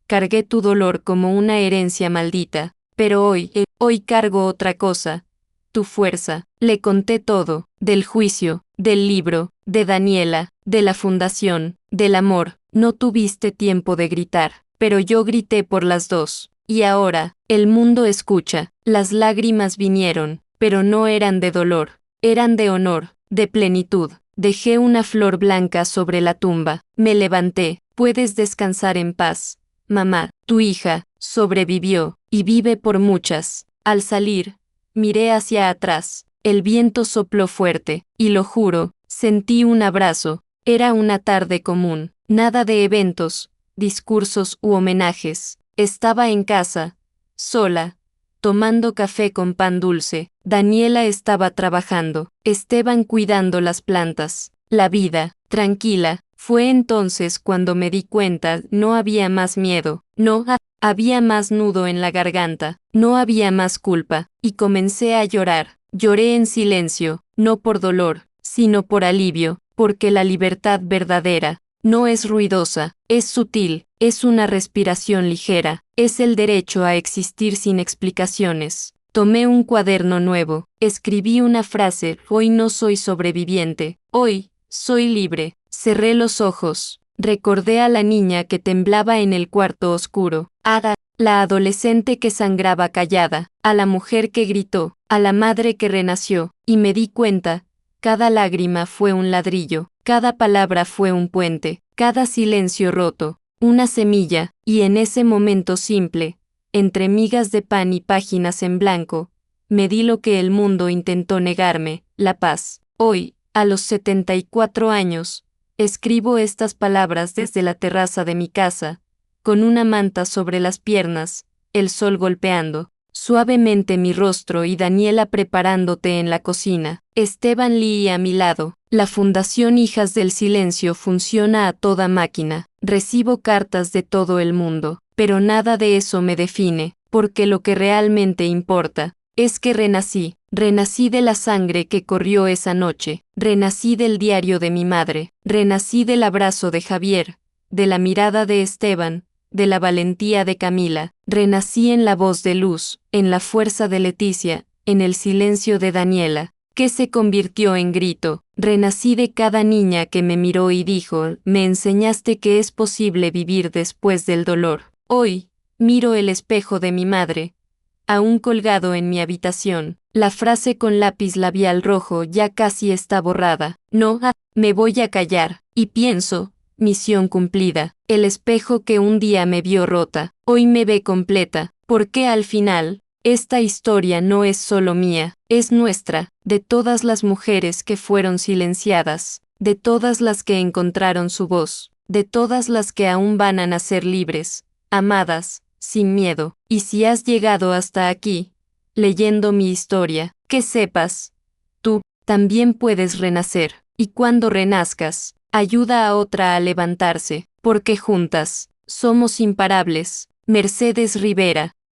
cargué tu dolor como una herencia maldita, pero hoy cargo otra cosa: tu fuerza. Le conté todo, del juicio, del libro, de Daniela, de la fundación, del amor. No tuviste tiempo de gritar, pero yo grité por las dos. Y ahora, el mundo escucha. Las lágrimas vinieron, pero no eran de dolor, eran de honor, de plenitud. Dejé una flor blanca sobre la tumba, me levanté. Puedes descansar en paz, mamá. Tu hija sobrevivió, y vive por muchas. Al salir, miré hacia atrás. El viento sopló fuerte, y lo juro, sentí un abrazo. Era una tarde común, nada de eventos, discursos u homenajes. Estaba en casa, sola, tomando café con pan dulce. Daniela estaba trabajando, Esteban cuidando las plantas. La vida, tranquila. Fue entonces cuando me di cuenta, no había más miedo, había más nudo en la garganta, no había más culpa, y comencé a llorar. Lloré en silencio, no por dolor, sino por alivio, porque la libertad verdadera no es ruidosa, es sutil, es una respiración ligera, es el derecho a existir sin explicaciones. Tomé un cuaderno nuevo, escribí una frase: hoy no soy sobreviviente, hoy soy libre. Cerré los ojos, recordé a la niña que temblaba en el cuarto oscuro, la adolescente que sangraba callada, a la mujer que gritó, a la madre que renació, y me di cuenta, cada lágrima fue un ladrillo, cada palabra fue un puente, cada silencio roto, una semilla, y en ese momento simple, entre migas de pan y páginas en blanco, me di lo que el mundo intentó negarme, la paz. Hoy, a los 74 años, escribo estas palabras desde la terraza de mi casa, con una manta sobre las piernas, el sol golpeando suavemente mi rostro y Daniela preparando té en la cocina. Esteban Lee a mi lado. La Fundación Hijas del Silencio funciona a toda máquina. Recibo cartas de todo el mundo, pero nada de eso me define, porque lo que realmente importa es que renací. Renací de la sangre que corrió esa noche, renací del diario de mi madre, renací del abrazo de Javier, de la mirada de Esteban, de la valentía de Camila, renací en la voz de Luz, en la fuerza de Leticia, en el silencio de Daniela, que se convirtió en grito, renací de cada niña que me miró y dijo: me enseñaste que es posible vivir después del dolor. Hoy, miro el espejo de mi madre, aún colgado en mi habitación. La frase con lápiz labial rojo ya casi está borrada. No, me voy a callar. Y pienso, misión cumplida. El espejo que un día me vio rota, hoy me ve completa, porque al final, esta historia no es solo mía, es nuestra, de todas las mujeres que fueron silenciadas, de todas las que encontraron su voz, de todas las que aún van a nacer libres, amadas, sin miedo. Y si has llegado hasta aquí, leyendo mi historia, que sepas, tú también puedes renacer, y cuando renazcas, ayuda a otra a levantarse, porque juntas somos imparables. Mercedes Rivera.